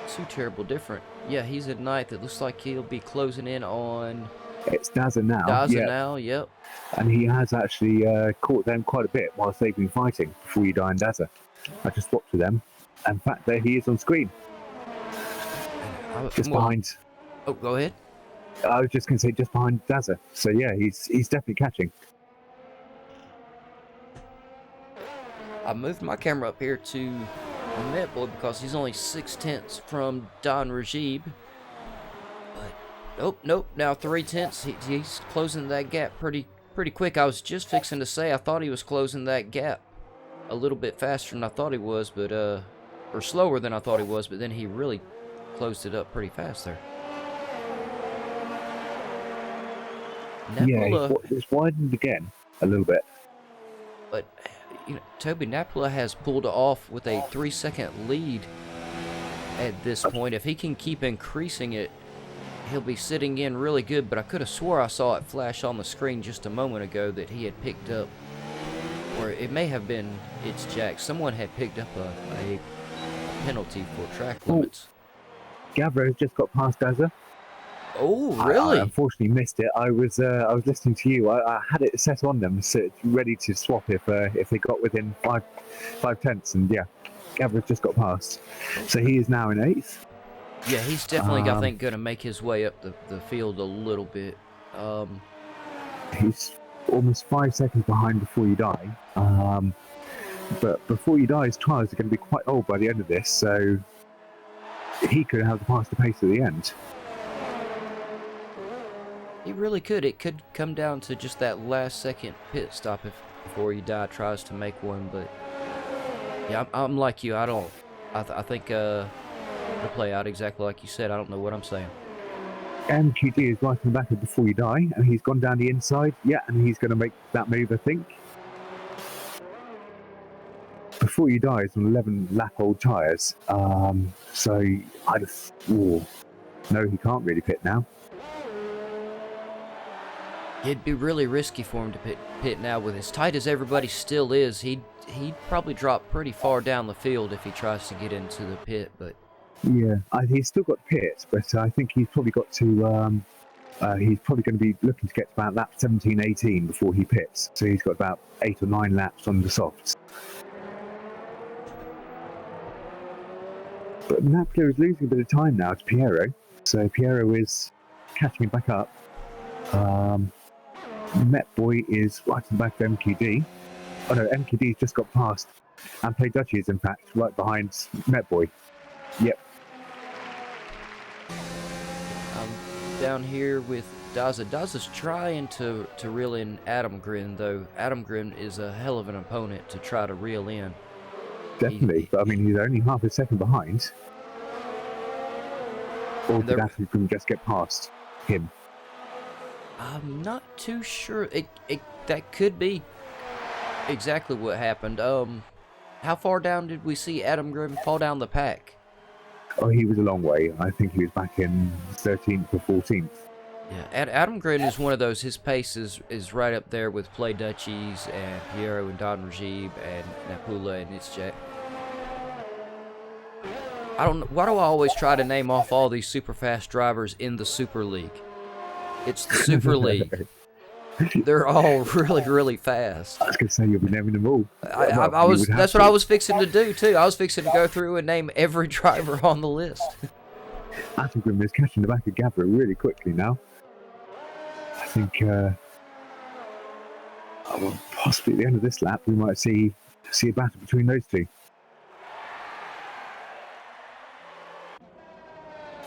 too terrible different. Yeah, he's at 9th. It looks like he'll be closing in on... It's Daza now. Daza now, yep. And he has actually caught them quite a bit whilst they've been fighting, Before You Die and Daza. I just swapped with them. In fact, there he is on screen. Just behind. Oh, go ahead. I was just going to say just behind Daza. So yeah, he's definitely catching. I moved my camera up here to Met Boy because he's only 6/10 from Don Rajib. But nope. Now 3/10. He's closing that gap pretty quick. I was just fixing to say I thought he was closing that gap a little bit faster than I thought he was, but or slower than I thought he was. But then he really closed it up pretty fast there. Napula, yeah, it's widened again a little bit. But, you know, Toby, Napula has pulled off with a 3-second lead at this point. If he can keep increasing it, he'll be sitting in really good. But I could have swore I saw it flash on the screen just a moment ago that he had picked up, or it may have been it's Jack. Someone had picked up a penalty for track limits. Gavra has just got past Daza. Oh, really? I unfortunately missed it. I was listening to you. I had it set on them, so ready to swap if they got within 5/10, and yeah, Gavra's just got past. So he is now in 8th. Yeah, he's definitely, I think, going to make his way up the field a little bit. He's almost 5 seconds behind Before You Die. But Before You Die's tyres are going to be quite old by the end of this, so he could have the faster pace at the end. He really could. It could come down to just that last second pit stop if Before You Die tries to make one. But yeah, I'm like you. I think it'll play out exactly like you said. I don't know what I'm saying. MQD is right in the back of Before You Die, and he's gone down the inside. Yeah, and he's going to make that move, I think. Before You Die is on 11-lap-old tyres. So I just... no, he can't really pit now. It'd be really risky for him to pit now. With as tight as everybody still is, he'd probably drop pretty far down the field if he tries to get into the pit. But yeah, he's still got pit, but I think he's probably got to. He's probably going to be looking to get to about lap 17, 18 before he pits. So he's got about 8 or 9 laps on the softs. But Napoli is losing a bit of time now to Piero. So Piero is catching him back up. Met Boy is right in the back of MQD. Oh no, MQD's just got past. And Play Duchy is in fact right behind Met Boy. Yep. Down here with Daza. Daza's trying to reel in Adam Grin, though. Adam Grin is a hell of an opponent to try to reel in. Definitely, but I mean, he's only half a second behind. Or did Adam Grin just get past him? I'm not too sure. That could be exactly what happened. How far down did we see Adam Grin fall down the pack? Oh, he was a long way. I think he was back in 13th or 14th. Yeah, Adam Grin is one of those. His pace is right up there with Play Duchies and Piero and Don Rajib and Napula and Itzjak. I don't know. Why do I always try to name off all these super fast drivers in the Super League? It's the Super League. They're all really, really fast. I was going to say you'll be naming them all. That's what I was fixing to do too. I was fixing to go through and name every driver on the list. Adam Grim is catching the back of Gavra really quickly now. I think possibly at the end of this lap we might see a battle between those two.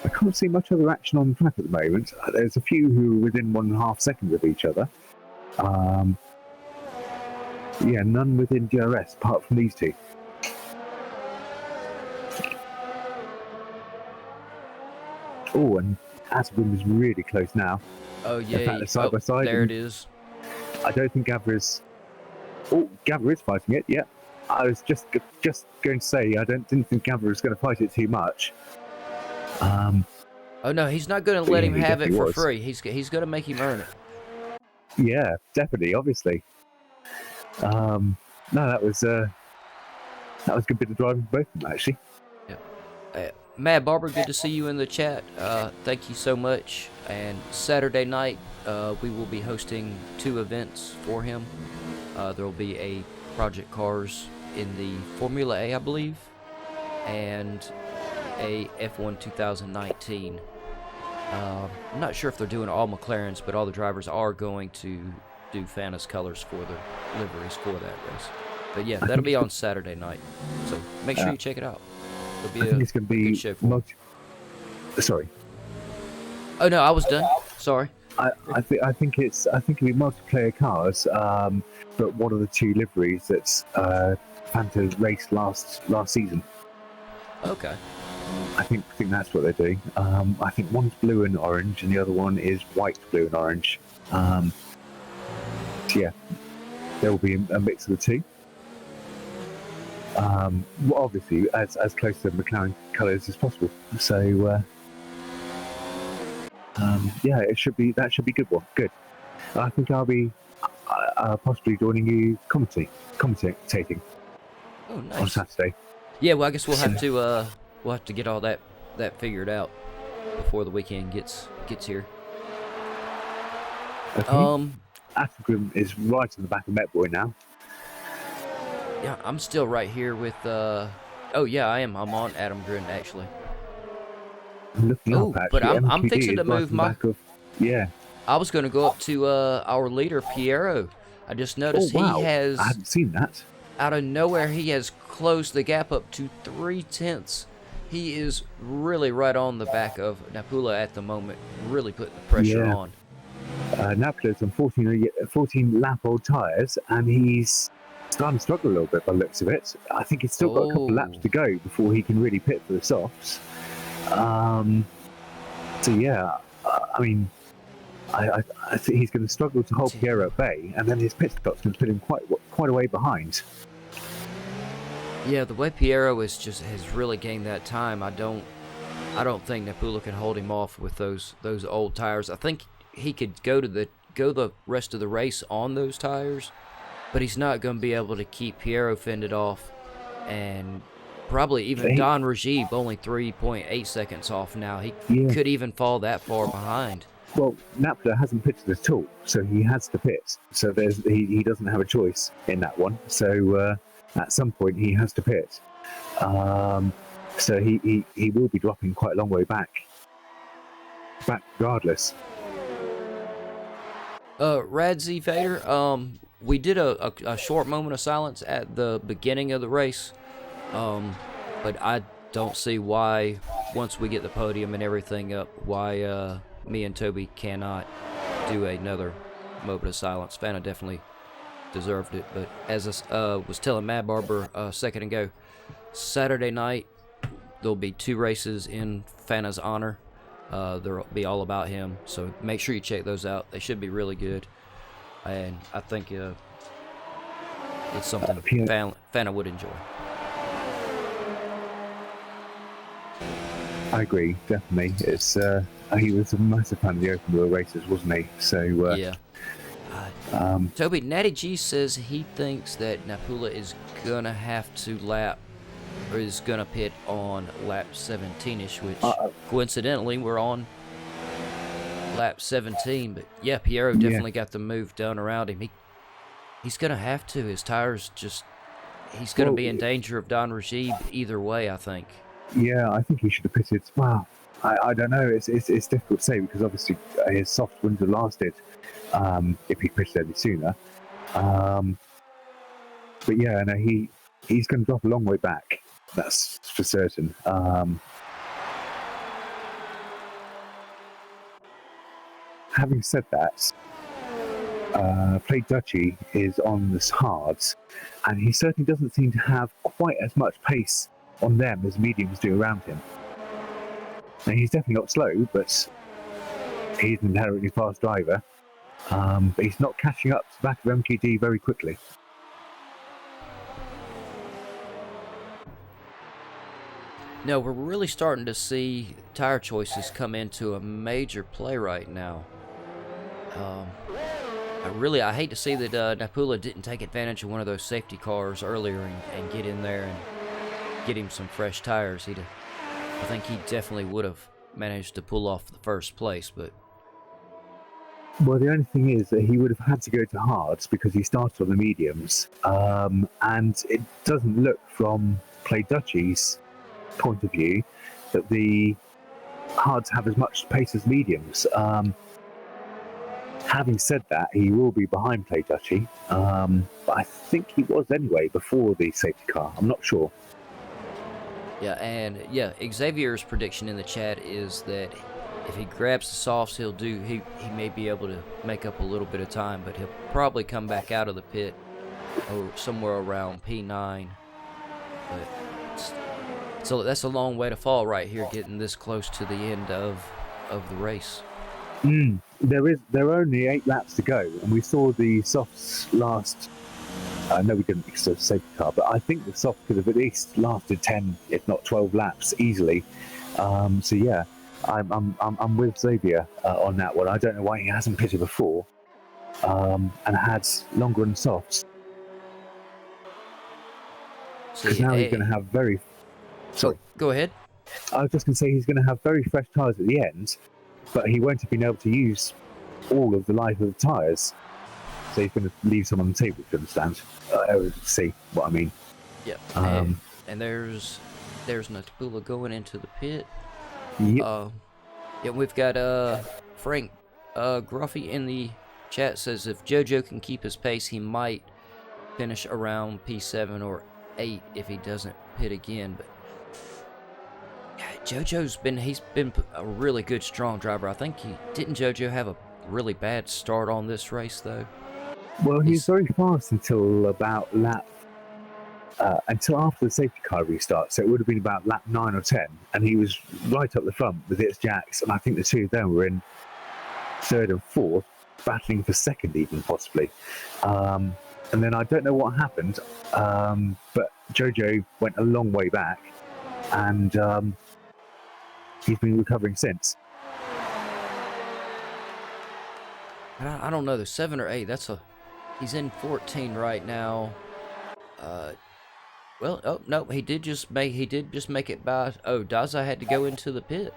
I can't see much other action on the track at the moment. There's a few who are within 1.5 seconds of each other. Yeah, none within DRS apart from these two. Oh, and Asbun is really close now. Oh yeah, in fact, they're side by side. There it is. I don't think Gavra's. Oh, Gavra is fighting it. Yeah, I was just going to say I didn't think Gavra was going to fight it too much. Oh no, he's not going to let him have it for free. He's going to make him earn it. Yeah, definitely, obviously. No, that was a good bit of driving for both of them, actually. Yeah. Mad Barber, good to see you in the chat. Thank you so much. And Saturday night, we will be hosting 2 events for him. There will be a Project Cars in the Formula A, I believe, and a F1 2019. I'm not sure if they're doing all McLarens, but all the drivers are going to do Fanta's colors for their liveries for that race. But yeah, that'll be on Saturday night, so make sure you check it out. It'll be I think it's going to be show for Sorry. Oh no, I was done. Sorry. I think it'll be multiplayer cars, but one of the 2 liveries that's Fanta raced last season. Okay. I think that's what they're doing. I think one's blue and orange, and the other one is white, blue, and orange. So yeah, there will be a mix of the 2. Well, obviously, as close to the McLaren colours as possible. So yeah, that should be good one. Good. I think I'll be possibly joining you commentating. Oh, nice. On Saturday. Yeah, well, I guess we'll have to get all that that figured out before the weekend gets here. Okay. Athergrim is right in the back of Metboy now. Yeah, I'm still right here with, oh yeah, I am. I'm on Adam Grin, actually. I'm looking up, actually. But I'm fixing to move my... Yeah. I was going to go up to our leader, Piero. I just noticed he has... I haven't seen that. Out of nowhere, he has closed the gap up to 0.3. He is really right on the back of Napula at the moment, really putting the pressure on. Napula's on 14 lap-old tyres, and he's starting to struggle a little bit by the looks of it. I think he's still got a couple of laps to go before he can really pit for the softs. So yeah, I mean, I think he's going to struggle to hold Piero at bay, and then his pit stop's going to put him quite a way behind. Yeah, the way Piero has really gained that time, I don't think Napula can hold him off with those old tires. I think he could go to go the rest of the race on those tires, but he's not going to be able to keep Piero fended off, and probably even Don Rajib only 3.8 seconds off now. He could even fall that far behind. Well, Napler hasn't pitted at all, so he has to pit. So he doesn't have a choice in that one. So at some point he has to pit. So he will be dropping quite a long way back regardless. Radzi Vader, we did a short moment of silence at the beginning of the race, but I don't see why, once we get the podium and everything up, why me and Toby cannot do another moment of silence. Fana definitely deserved it, but as I was telling Mad Barber a second ago, Saturday night there'll be 2 races in Fana's honor. They'll be all about him, so make sure you check those out. They should be really good, and I think it's something Fana would enjoy. I agree, definitely. It's he was a massive fan of the open wheel races, wasn't he? So yeah. Toby, Natty G says he thinks that Napula is gonna have to is gonna pit on lap 17ish, which coincidentally we're on lap 17. But yeah, Piero definitely got the move done around him. He's gonna have to. His tires he's gonna be in danger of Don Rajib either way, I think. Yeah, I think he should have pitted. Wow, I don't know. It's difficult to say because obviously his soft wouldn't have lasted if he pitted any sooner. But yeah, no, he's going to drop a long way back. That's for certain. Having said that, Play Dutchy is on the hards, and he certainly doesn't seem to have quite as much pace on them as mediums do around him. Now, he's definitely not slow, but he's an inherently fast driver. But he's not catching up to the back of MKD very quickly. No, we're really starting to see tire choices come into a major play right now. I hate to see that Napula didn't take advantage of one of those safety cars earlier and get in there and get him some fresh tires. I think he definitely would have managed to pull off the first place, but... Well, the only thing is that he would have had to go to hards because he started on the mediums. And it doesn't look from Play Dutchy's point of view that the hards have as much pace as mediums. Having said that, he will be behind Play Dutchy, but I think he was anyway before the safety car. I'm not sure. Yeah, and yeah, Xavier's prediction in the chat is that if he grabs the softs, he may be able to make up a little bit of time, but he'll probably come back out of the pit or somewhere around P9. But so that's a long way to fall right here, getting this close to the end of the race. There are only 8 laps to go, and we saw the softs last. No, we didn't because of the safety car, but I think the soft could have at least lasted 10, if not 12 laps easily. So yeah, I'm with Xavier on that one. I don't know why he hasn't pitted before and had longer run softs. Because now he's going to have very. Sorry, go ahead. I was just going to say he's going to have very fresh tyres at the end, but he won't have been able to use all of the life of the tyres. So he's going to leave some on the table, if you understand. See what I mean? Yeah. And there's Natapula going into the pit. Yep. Yeah, we've got Frank Gruffy in the chat says if JoJo can keep his pace, he might finish around P7 or 8 if he doesn't pit again. But JoJo's been a really good strong driver. I think didn't JoJo have a really bad start on this race though? Well, he's very fast until about until after the safety car restart, so it would have been about lap 9 or 10, and he was right up the front with its jacks, and I think the two of them were in 3rd and 4th, battling for 2nd even, possibly. And then I don't know what happened, but JoJo went a long way back, and he's been recovering since. I don't know, the 7 or 8. He's in 14 right now. Well, oh no, he did just make it by. Oh, Daza had to go into the pit,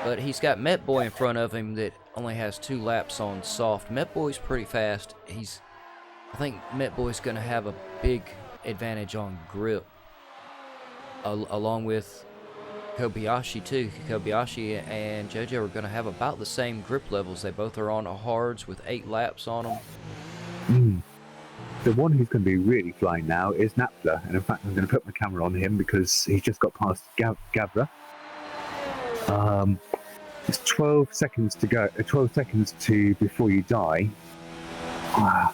but he's got Met Boy in front of him that only has 2 laps on soft. Met Boy's pretty fast. I think Met Boy's gonna have a big advantage on grip, along with Kobayashi too. Kobayashi and JoJo are gonna have about the same grip levels. They both are on hards with 8 laps on them. The one who's going to be really flying now is Napla, and in fact I'm going to put my camera on him because he's just got past GAVRA. It's 12 seconds to go. 12 seconds to before you die. I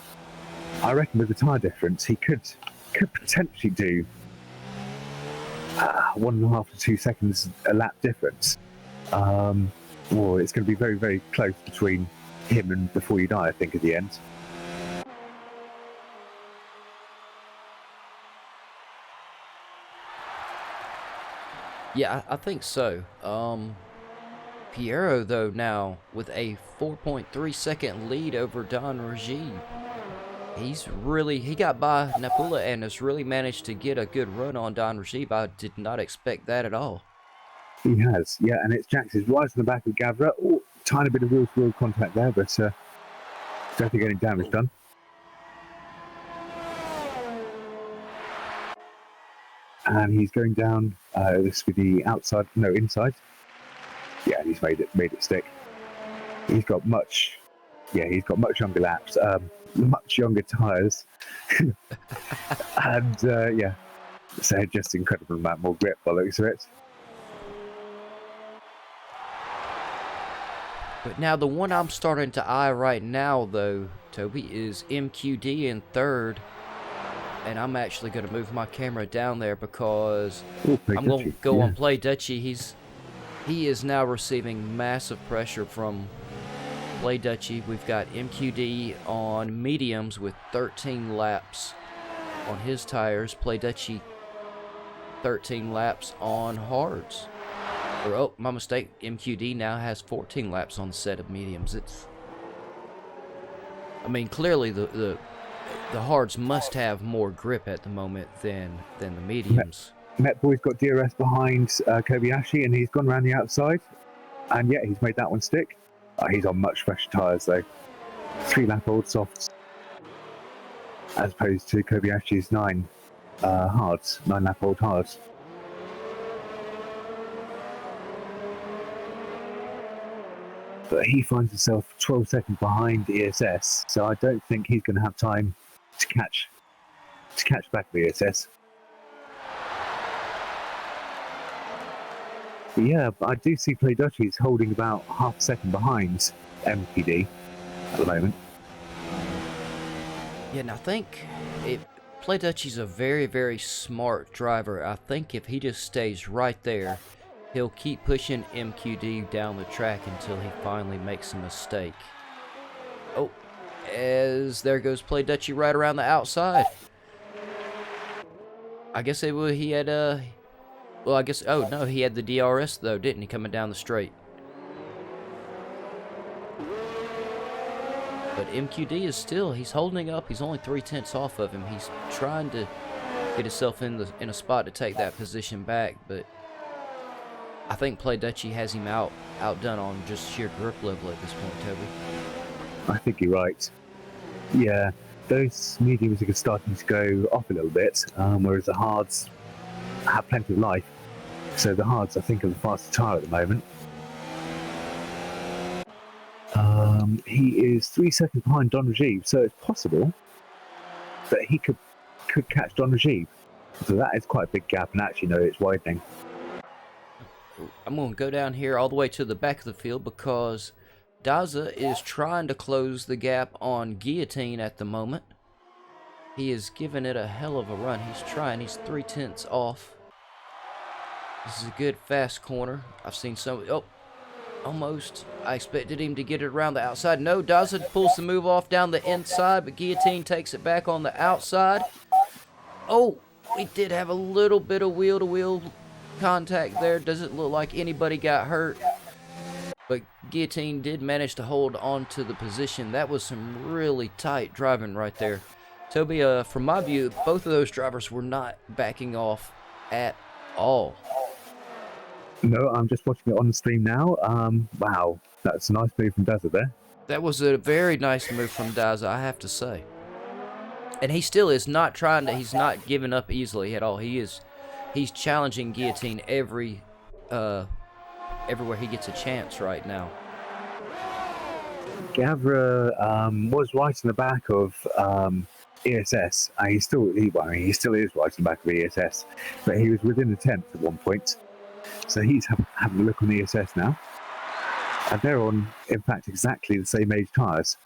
reckon with the tyre difference, he could potentially do 1.5 to 2 seconds a lap difference. Or it's going to be very, very close between him and before you die, I think, at the end. Yeah, I think so. Piero, though, now with a 4.3 second lead over Don Rajiv. He got by Napula and has really managed to get a good run on Don Rajiv. I did not expect that at all. He has, yeah, and it's Jax's right on the back of GAVRA. Oh, tiny bit of wheel-to-wheel contact there, but don't think any damage done. And he's going down this with the outside, no, inside. Yeah, he's made it stick. He's got much younger laps, much younger tyres, and yeah, so just incredible amount more grip by the looks of it. But now the one I'm starting to eye right now, though, Toby, is MQD in 3rd. And I'm actually going to move my camera down there because I'm going to go on Play Dutchie. He is now receiving massive pressure from Play Dutchie. We've got MQD on mediums with 13 laps on his tires. Play Dutchie 13 laps on hards. Oh, my mistake. MQD now has 14 laps on the set of mediums. I mean, clearly the hards must have more grip at the moment than the mediums. Met Boy's got DRS behind Kobayashi, and he's gone around the outside, and yeah, he's made that one stick. He's on much fresher tyres though, 3-lap-old softs, as opposed to Kobayashi's 9-lap-old hards. But he finds himself 12 seconds behind ESS, so I don't think he's going to have time to catch back the ESS. But yeah, I do see Play Dutchie's holding about half a second behind MPD at the moment. Yeah, and I think Play Dutchie's a very, very smart driver. I think if he just stays right there, he'll keep pushing MQD down the track until he finally makes a mistake. Oh, there goes Play Dutchie right around the outside. I guess he had well, I guess, oh no, he had the DRS though, didn't he, coming down the straight? But MQD is he's holding up. He's only 3/10 off of him. He's trying to get himself in a spot to take that position back, but I think Play Dutchie has him outdone on just sheer grip level at this point, Toby. I think you're right. Yeah, those mediums are starting to go off a little bit, whereas the hards have plenty of life. So the hards, I think, are the fastest tyre at the moment. He is 3 seconds behind Don Rajiv, so it's possible that he could catch Don Rajiv. So that is quite a big gap, and actually, no, it's widening. I'm going to go down here all the way to the back of the field because Daza is trying to close the gap on Guillotine at the moment. He is giving it a hell of a run. He's trying. He's 3/10 off. This is a good fast corner. I've seen some. Oh, almost. I expected him to get it around the outside. No, Daza pulls the move off down the inside, but Guillotine takes it back on the outside. Oh, we did have a little bit of wheel-to-wheel contact there. Doesn't look like anybody got hurt. But Guillotine did manage to hold on to the position. That was some really tight driving right there. Toby, from my view, both of those drivers were not backing off at all. No, I'm just watching it on the stream now. Wow, that's a nice move from Dazzle there. That was a very nice move from Daza, I have to say. And he still is not trying to, he's not giving up easily at all. He's challenging Guillotine everywhere he gets a chance right now. Gavra was right in the back of ESS. He still is right in the back of ESS, but he was within a tenth at one point. So he's having a look on ESS now. And they're on, in fact, exactly the same age tyres.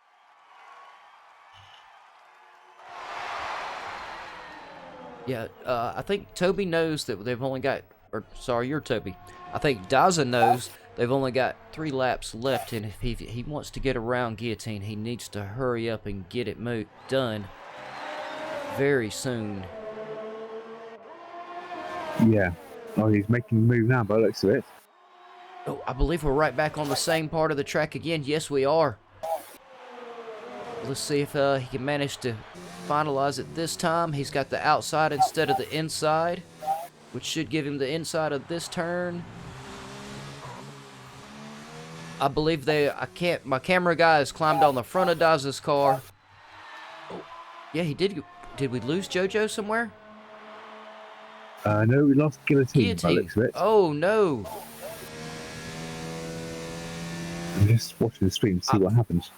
Yeah, I think Toby knows that they've only got, or sorry, you're Toby. I think Daza knows they've only got 3 laps left, and if he wants to get around Guillotine, he needs to hurry up and get it done very soon. Yeah. Oh, he's making a move now by the looks of it. Oh, I believe we're right back on the same part of the track again. Yes, we are. Let's see if he can manage to finalize it this time. He's got the outside instead of the inside, which should give him the inside of this turn. I believe my camera guy has climbed on the front of Daza's car. Oh, yeah, he did. Did we lose JoJo somewhere? No, we lost Guillotine by the looks of it. Oh, no. I'm just watching the stream to see what happens.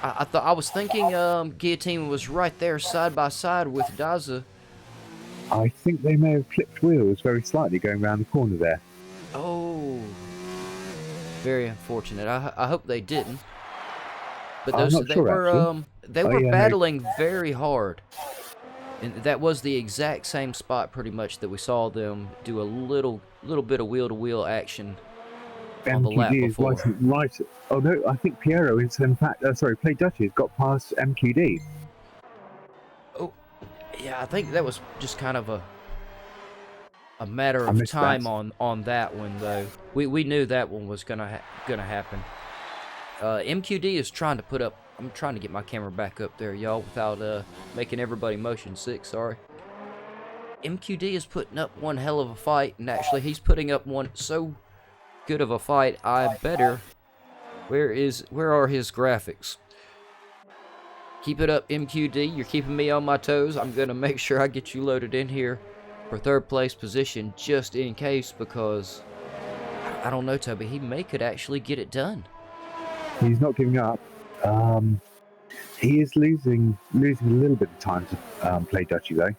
I was thinking Guillotine was right there side by side with Daza. I think they may have flipped wheels very slightly going around the corner there. Oh, very unfortunate. I hope they didn't. But they were battling very hard, and that was the exact same spot pretty much that we saw them do a little bit of wheel-to-wheel action. On the lap before. Right. Oh no, I think Piero is in fact. Play Dutchy has got past MQD. Oh, yeah, I think that was just kind of a matter of time on that one though. We knew that one was gonna happen. MQD is trying to put up. I'm trying to get my camera back up there, y'all, without making everybody motion sick. Sorry. MQD is putting up one hell of a fight, and actually he's putting up one so good of a fight. Where are his graphics? Keep it up, MQD. You're keeping me on my toes. I'm gonna make sure I get you loaded in here for 3rd place position just in case, because I don't know, Toby, he could actually get it done. He's not giving up. He is losing a little bit of time to play Dutchy though.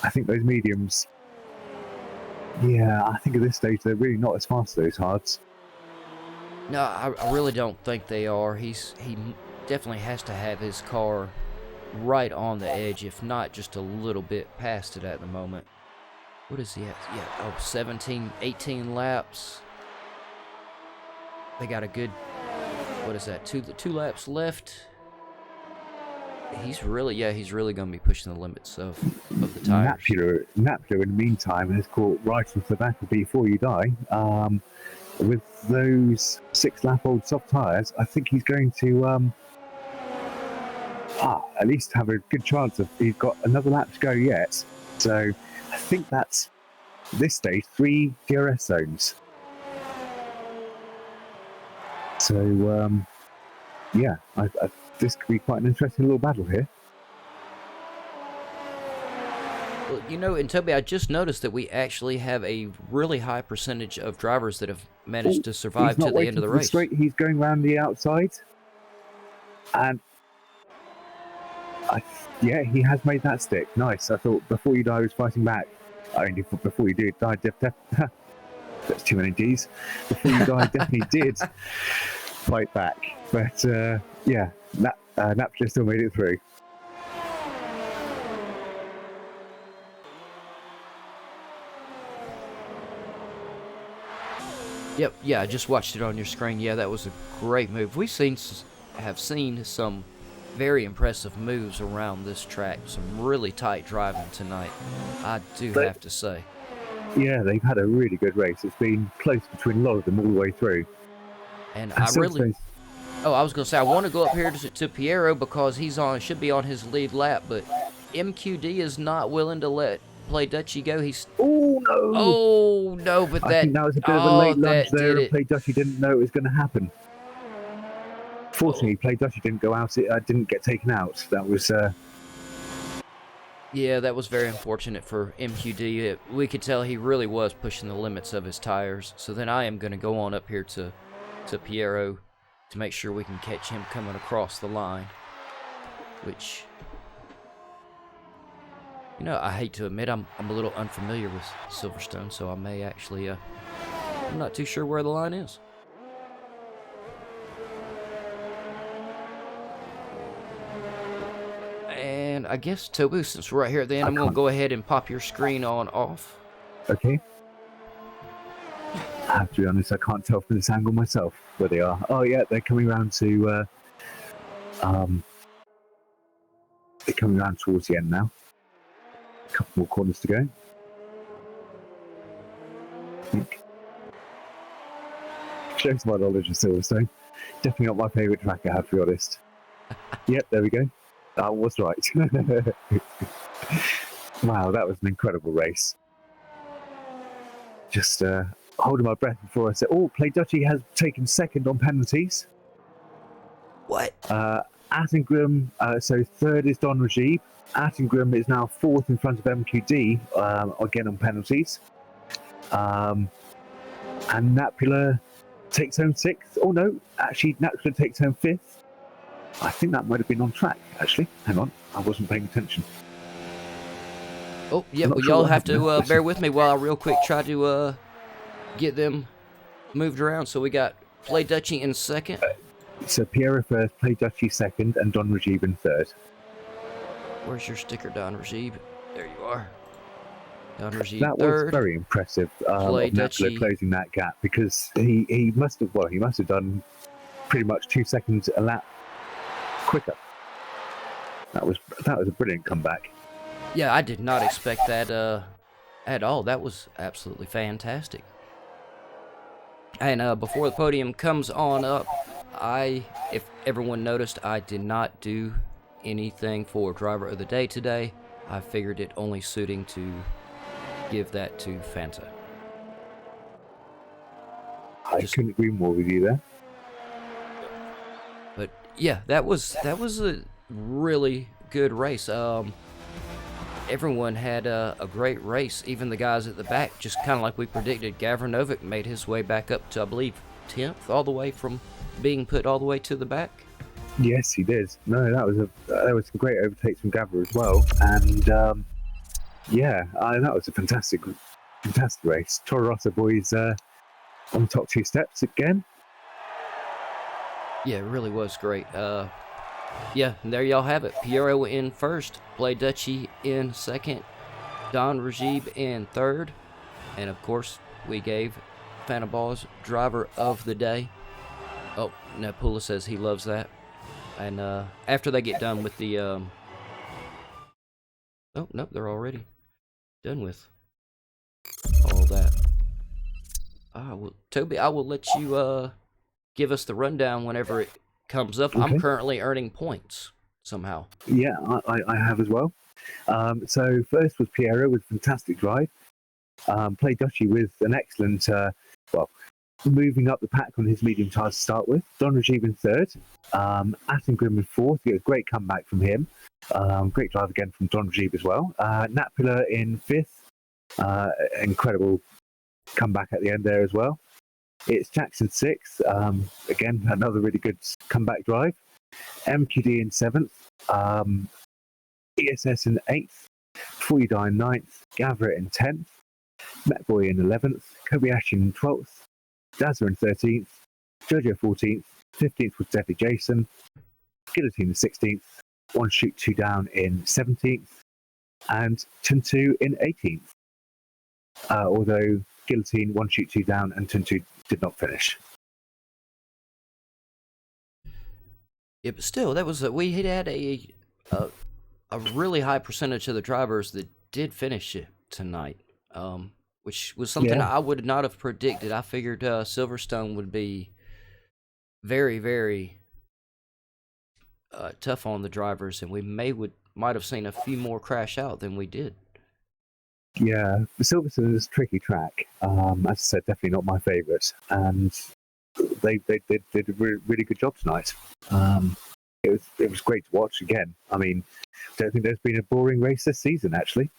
I think those mediums. Yeah, I think at this stage they're really not as fast as those hards. No, I really don't think they are. He definitely has to have his car right on the edge, if not just a little bit past it at the moment. What is he at? Yeah, oh, 17, 18 laps. They got a good, what is that, two laps left. He's really going to be pushing the limits of the tires. Napler, in the meantime, has caught right into the back of Before You Die. With those 6-lap-old soft tyres, I think he's going to at least have a good chance of. He's got another lap to go yet. So I think that's, at this stage, 3 DRS zones. So, yeah, this could be quite an interesting little battle here. Well, you know, and Toby, I just noticed that we actually have a really high percentage of drivers that have managed to survive to the end of the race. He's going around the outside. And, yeah, he has made that stick. Nice. I thought Before You Die was fighting back. I mean, Before You Do Die, that's too many Ds. Before You Die definitely did fight back. But, yeah, Napler still made it through. Yep, yeah, I just watched it on your screen. Yeah, that was a great move. We've have seen some very impressive moves around this track. Some really tight driving tonight, I do have to say. Yeah, they've had a really good race. It's been close between a lot of them all the way through. And And I really... Silverstone's Oh, I was going to say, I want to go up here to Piero because should be on his lead lap, but MQD is not willing to let Play Dutchy go. Oh no! Oh, no, but I think that was a bit of a late lunge there, and Play Dutchy didn't know it was going to happen. Fortunately, Play Dutchy didn't go out. It didn't get taken out. That was. Yeah, that was very unfortunate for MQD. We could tell he really was pushing the limits of his tires. So then I am going to go on up here to Piero to make sure we can catch him coming across the line. Which, you know, I hate to admit I'm a little unfamiliar with Silverstone, so I may actually, I'm not too sure where the line is. And I guess, Tobu, since we're right here at the end, I'm going to go ahead and pop your screen on off. Okay. I have to be honest, I can't tell from this angle myself where they are. Oh yeah, they're coming around to, they're coming around towards the end now. A couple more corners to go. I think. Shows my knowledge of Silverstone. Definitely not my favourite track, I have to be honest. Yep, there we go. I was right. Wow, that was an incredible race. Just holding my breath before I said, oh, Play Dutchy has taken second on penalties. What? Attengram, so third is Don Rajib. Attengram is now fourth in front of MQD, again on penalties. And Napula takes home sixth. Oh no, actually Napula takes home fifth. I think that might have been on track, actually. Hang on, I wasn't paying attention. Oh, yeah, well, y'all have to bear with me while I real quick try to get them moved around. So we got Play Dutchy in second. So Piero first, Play Dutchy second, and Don Rajib in third. Where's your sticker, Don Rajib? There you are. Don Rajib that third. Was very impressive. Play Dutchy closing that gap, because he must have done pretty much 2 seconds a lap quicker. That was a brilliant comeback. Yeah, I did not expect that at all. That was absolutely fantastic. And before the podium comes on up, if everyone noticed, I did not do anything for Driver of the Day today. I figured it only suiting to give that to Fanta. I couldn't agree more with you there. But yeah, that was a really good race. Everyone had a great race, even the guys at the back, just kind of like we predicted. Gavra Novic made his way back up to, I believe, 10th, all the way from being put all the way to the back. Yes, he did. No, there was some great overtakes from Gavra as well, and yeah, that was a fantastic race. Toro Rosso boys on the top 2 steps again. Yeah, it really was great. Yeah, and there y'all have it. Piero in first, Play Dutchy in second, Don Rajib in third, and of course, we gave Fanta Balls Driver of the Day. Oh, Napula says he loves that. And after they get done with the... Oh, no, they're already done with all that. Toby, I will let you give us the rundown whenever it comes up. Okay. I'm currently earning points somehow. Yeah, I have as well. So first was Piero with a fantastic drive. Play Dutchy with an excellent, moving up the pack on his medium tires to start with. Don Rajib in third. Attengrim in fourth. A great comeback from him. Great drive again from Don Rajib as well. Napula in fifth. Incredible comeback at the end there as well. It's Jackson sixth. Again, another really good comeback drive. MQD in seventh. ESS in eighth. Fuyda in ninth. Gavra in 10th. Metboy in 11th. Kobayashi in 12th. Dazza in 13th. Jojo 14th. 15th was Deadly Jason. Guillotine in 16th. One Shoot Two Down in 17th. And Tuntu in 18th. Although Guillotine, One Shoot Two Down, and Tuntu did not finish. Yeah, but still, that was we had a really high percentage of the drivers that did finish it tonight, which was something I would not have predicted. I figured Silverstone would be very, very tough on the drivers, and we might have seen a few more crash out than we did. Yeah, Silverstone is a tricky track. As I said, definitely not my favourite, and they did a really good job tonight. It was great to watch again. I mean, I don't think there's been a boring race this season, actually.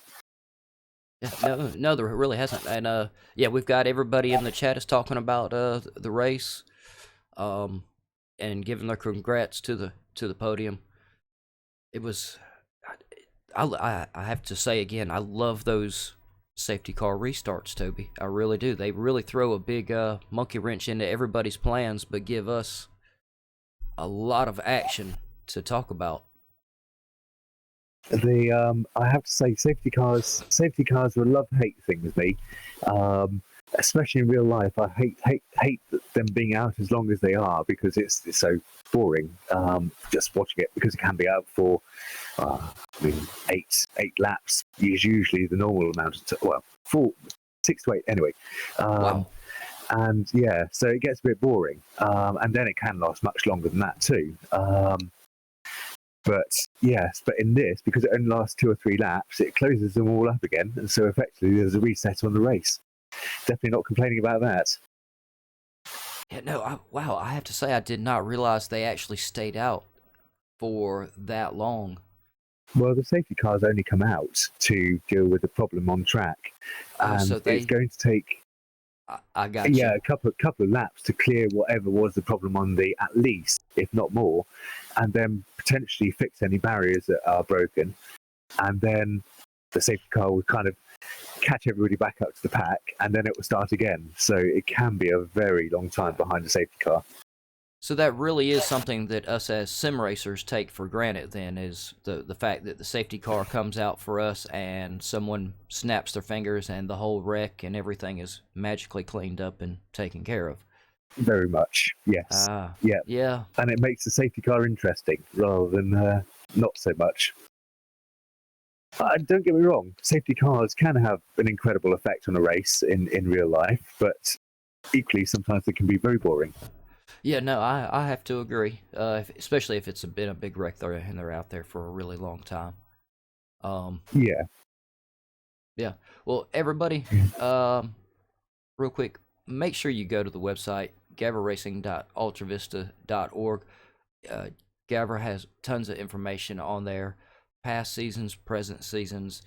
Yeah, no, there really hasn't. And yeah, we've got everybody in the chat is talking about the race, and giving their congrats to the podium. It was, I have to say again, I love those safety car restarts, Toby. I really do. They really throw a big monkey wrench into everybody's plans, but give us a lot of action to talk about. I have to say, safety cars are a love-hate thing with me. Especially in real life, I hate them being out as long as they are, because it's so boring. Just watching it, because it can be out for, I mean, eight laps is usually the normal amount of 6 to 8 anyway. Wow. And yeah, so it gets a bit boring, and then it can last much longer than that too. But yes, but in this, because it only lasts 2 or 3 laps, it closes them all up again, and so effectively there's a reset on the race. Definitely not complaining about that. Yeah, no, wow, I have to say I did not realize they actually stayed out for that long. Well, the safety cars only come out to deal with the problem on track, and so it's going to take I got you. a couple of laps to clear whatever was the problem on the, at least, if not more, and then potentially fix any barriers that are broken, and then the safety car will kind of catch everybody back up to the pack, and then it will start again. So it can be a very long time behind a safety car. So that really is something that us as sim racers take for granted, then, is the fact that the safety car comes out for us and someone snaps their fingers and the whole wreck and everything is magically cleaned up and taken care of. Very much, yes. Yeah. And it makes the safety car interesting rather than not so much. Don't get me wrong, safety cars can have an incredible effect on a race in real life, but equally sometimes they can be very boring. Yeah, no, I have to agree, especially if it's been a big wreck there and they're out there for a really long time. Yeah. Well, everybody, real quick, make sure you go to the website, gavraracing.ultravista.org. Gavra has tons of information on there, past seasons, present seasons,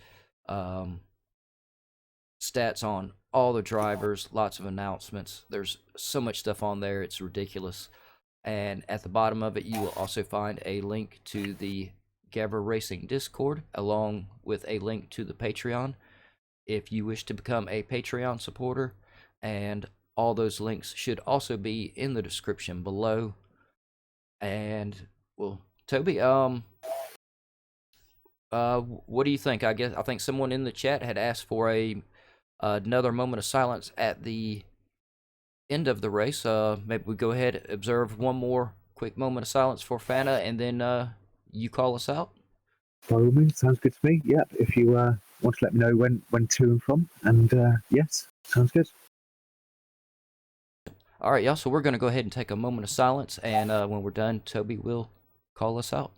stats on all the drivers, lots of announcements. There's so much stuff on there, it's ridiculous. And at the bottom of it, you will also find a link to the Gavra Racing Discord, along with a link to the Patreon, if you wish to become a Patreon supporter. And all those links should also be in the description below. And, well, Toby, what do you think? I think someone in the chat had asked for another moment of silence at the end of the race. Maybe we go ahead and observe one more quick moment of silence for Fana, and then you call us out. By all means, sounds good to me. Yep, if you want to let me know when to and from, and yes, sounds good. All right, y'all, so we're going to go ahead and take a moment of silence, and when we're done, Toby will call us out.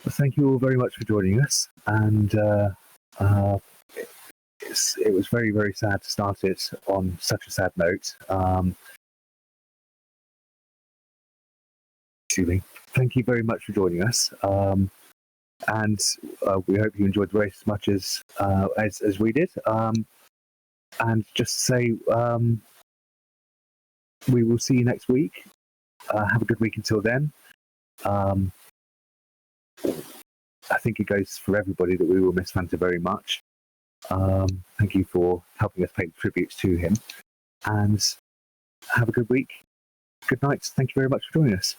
Well, thank you all very much for joining us, and it was very, very sad to start it on such a sad note. Excuse me. Thank you very much for joining us, and we hope you enjoyed the race as much as we did. And just to say, we will see you next week. Have a good week until then. I think it goes for everybody that we will miss Fanta very much. Thank you for helping us pay the tributes to him. And have a good week. Good night. Thank you very much for joining us.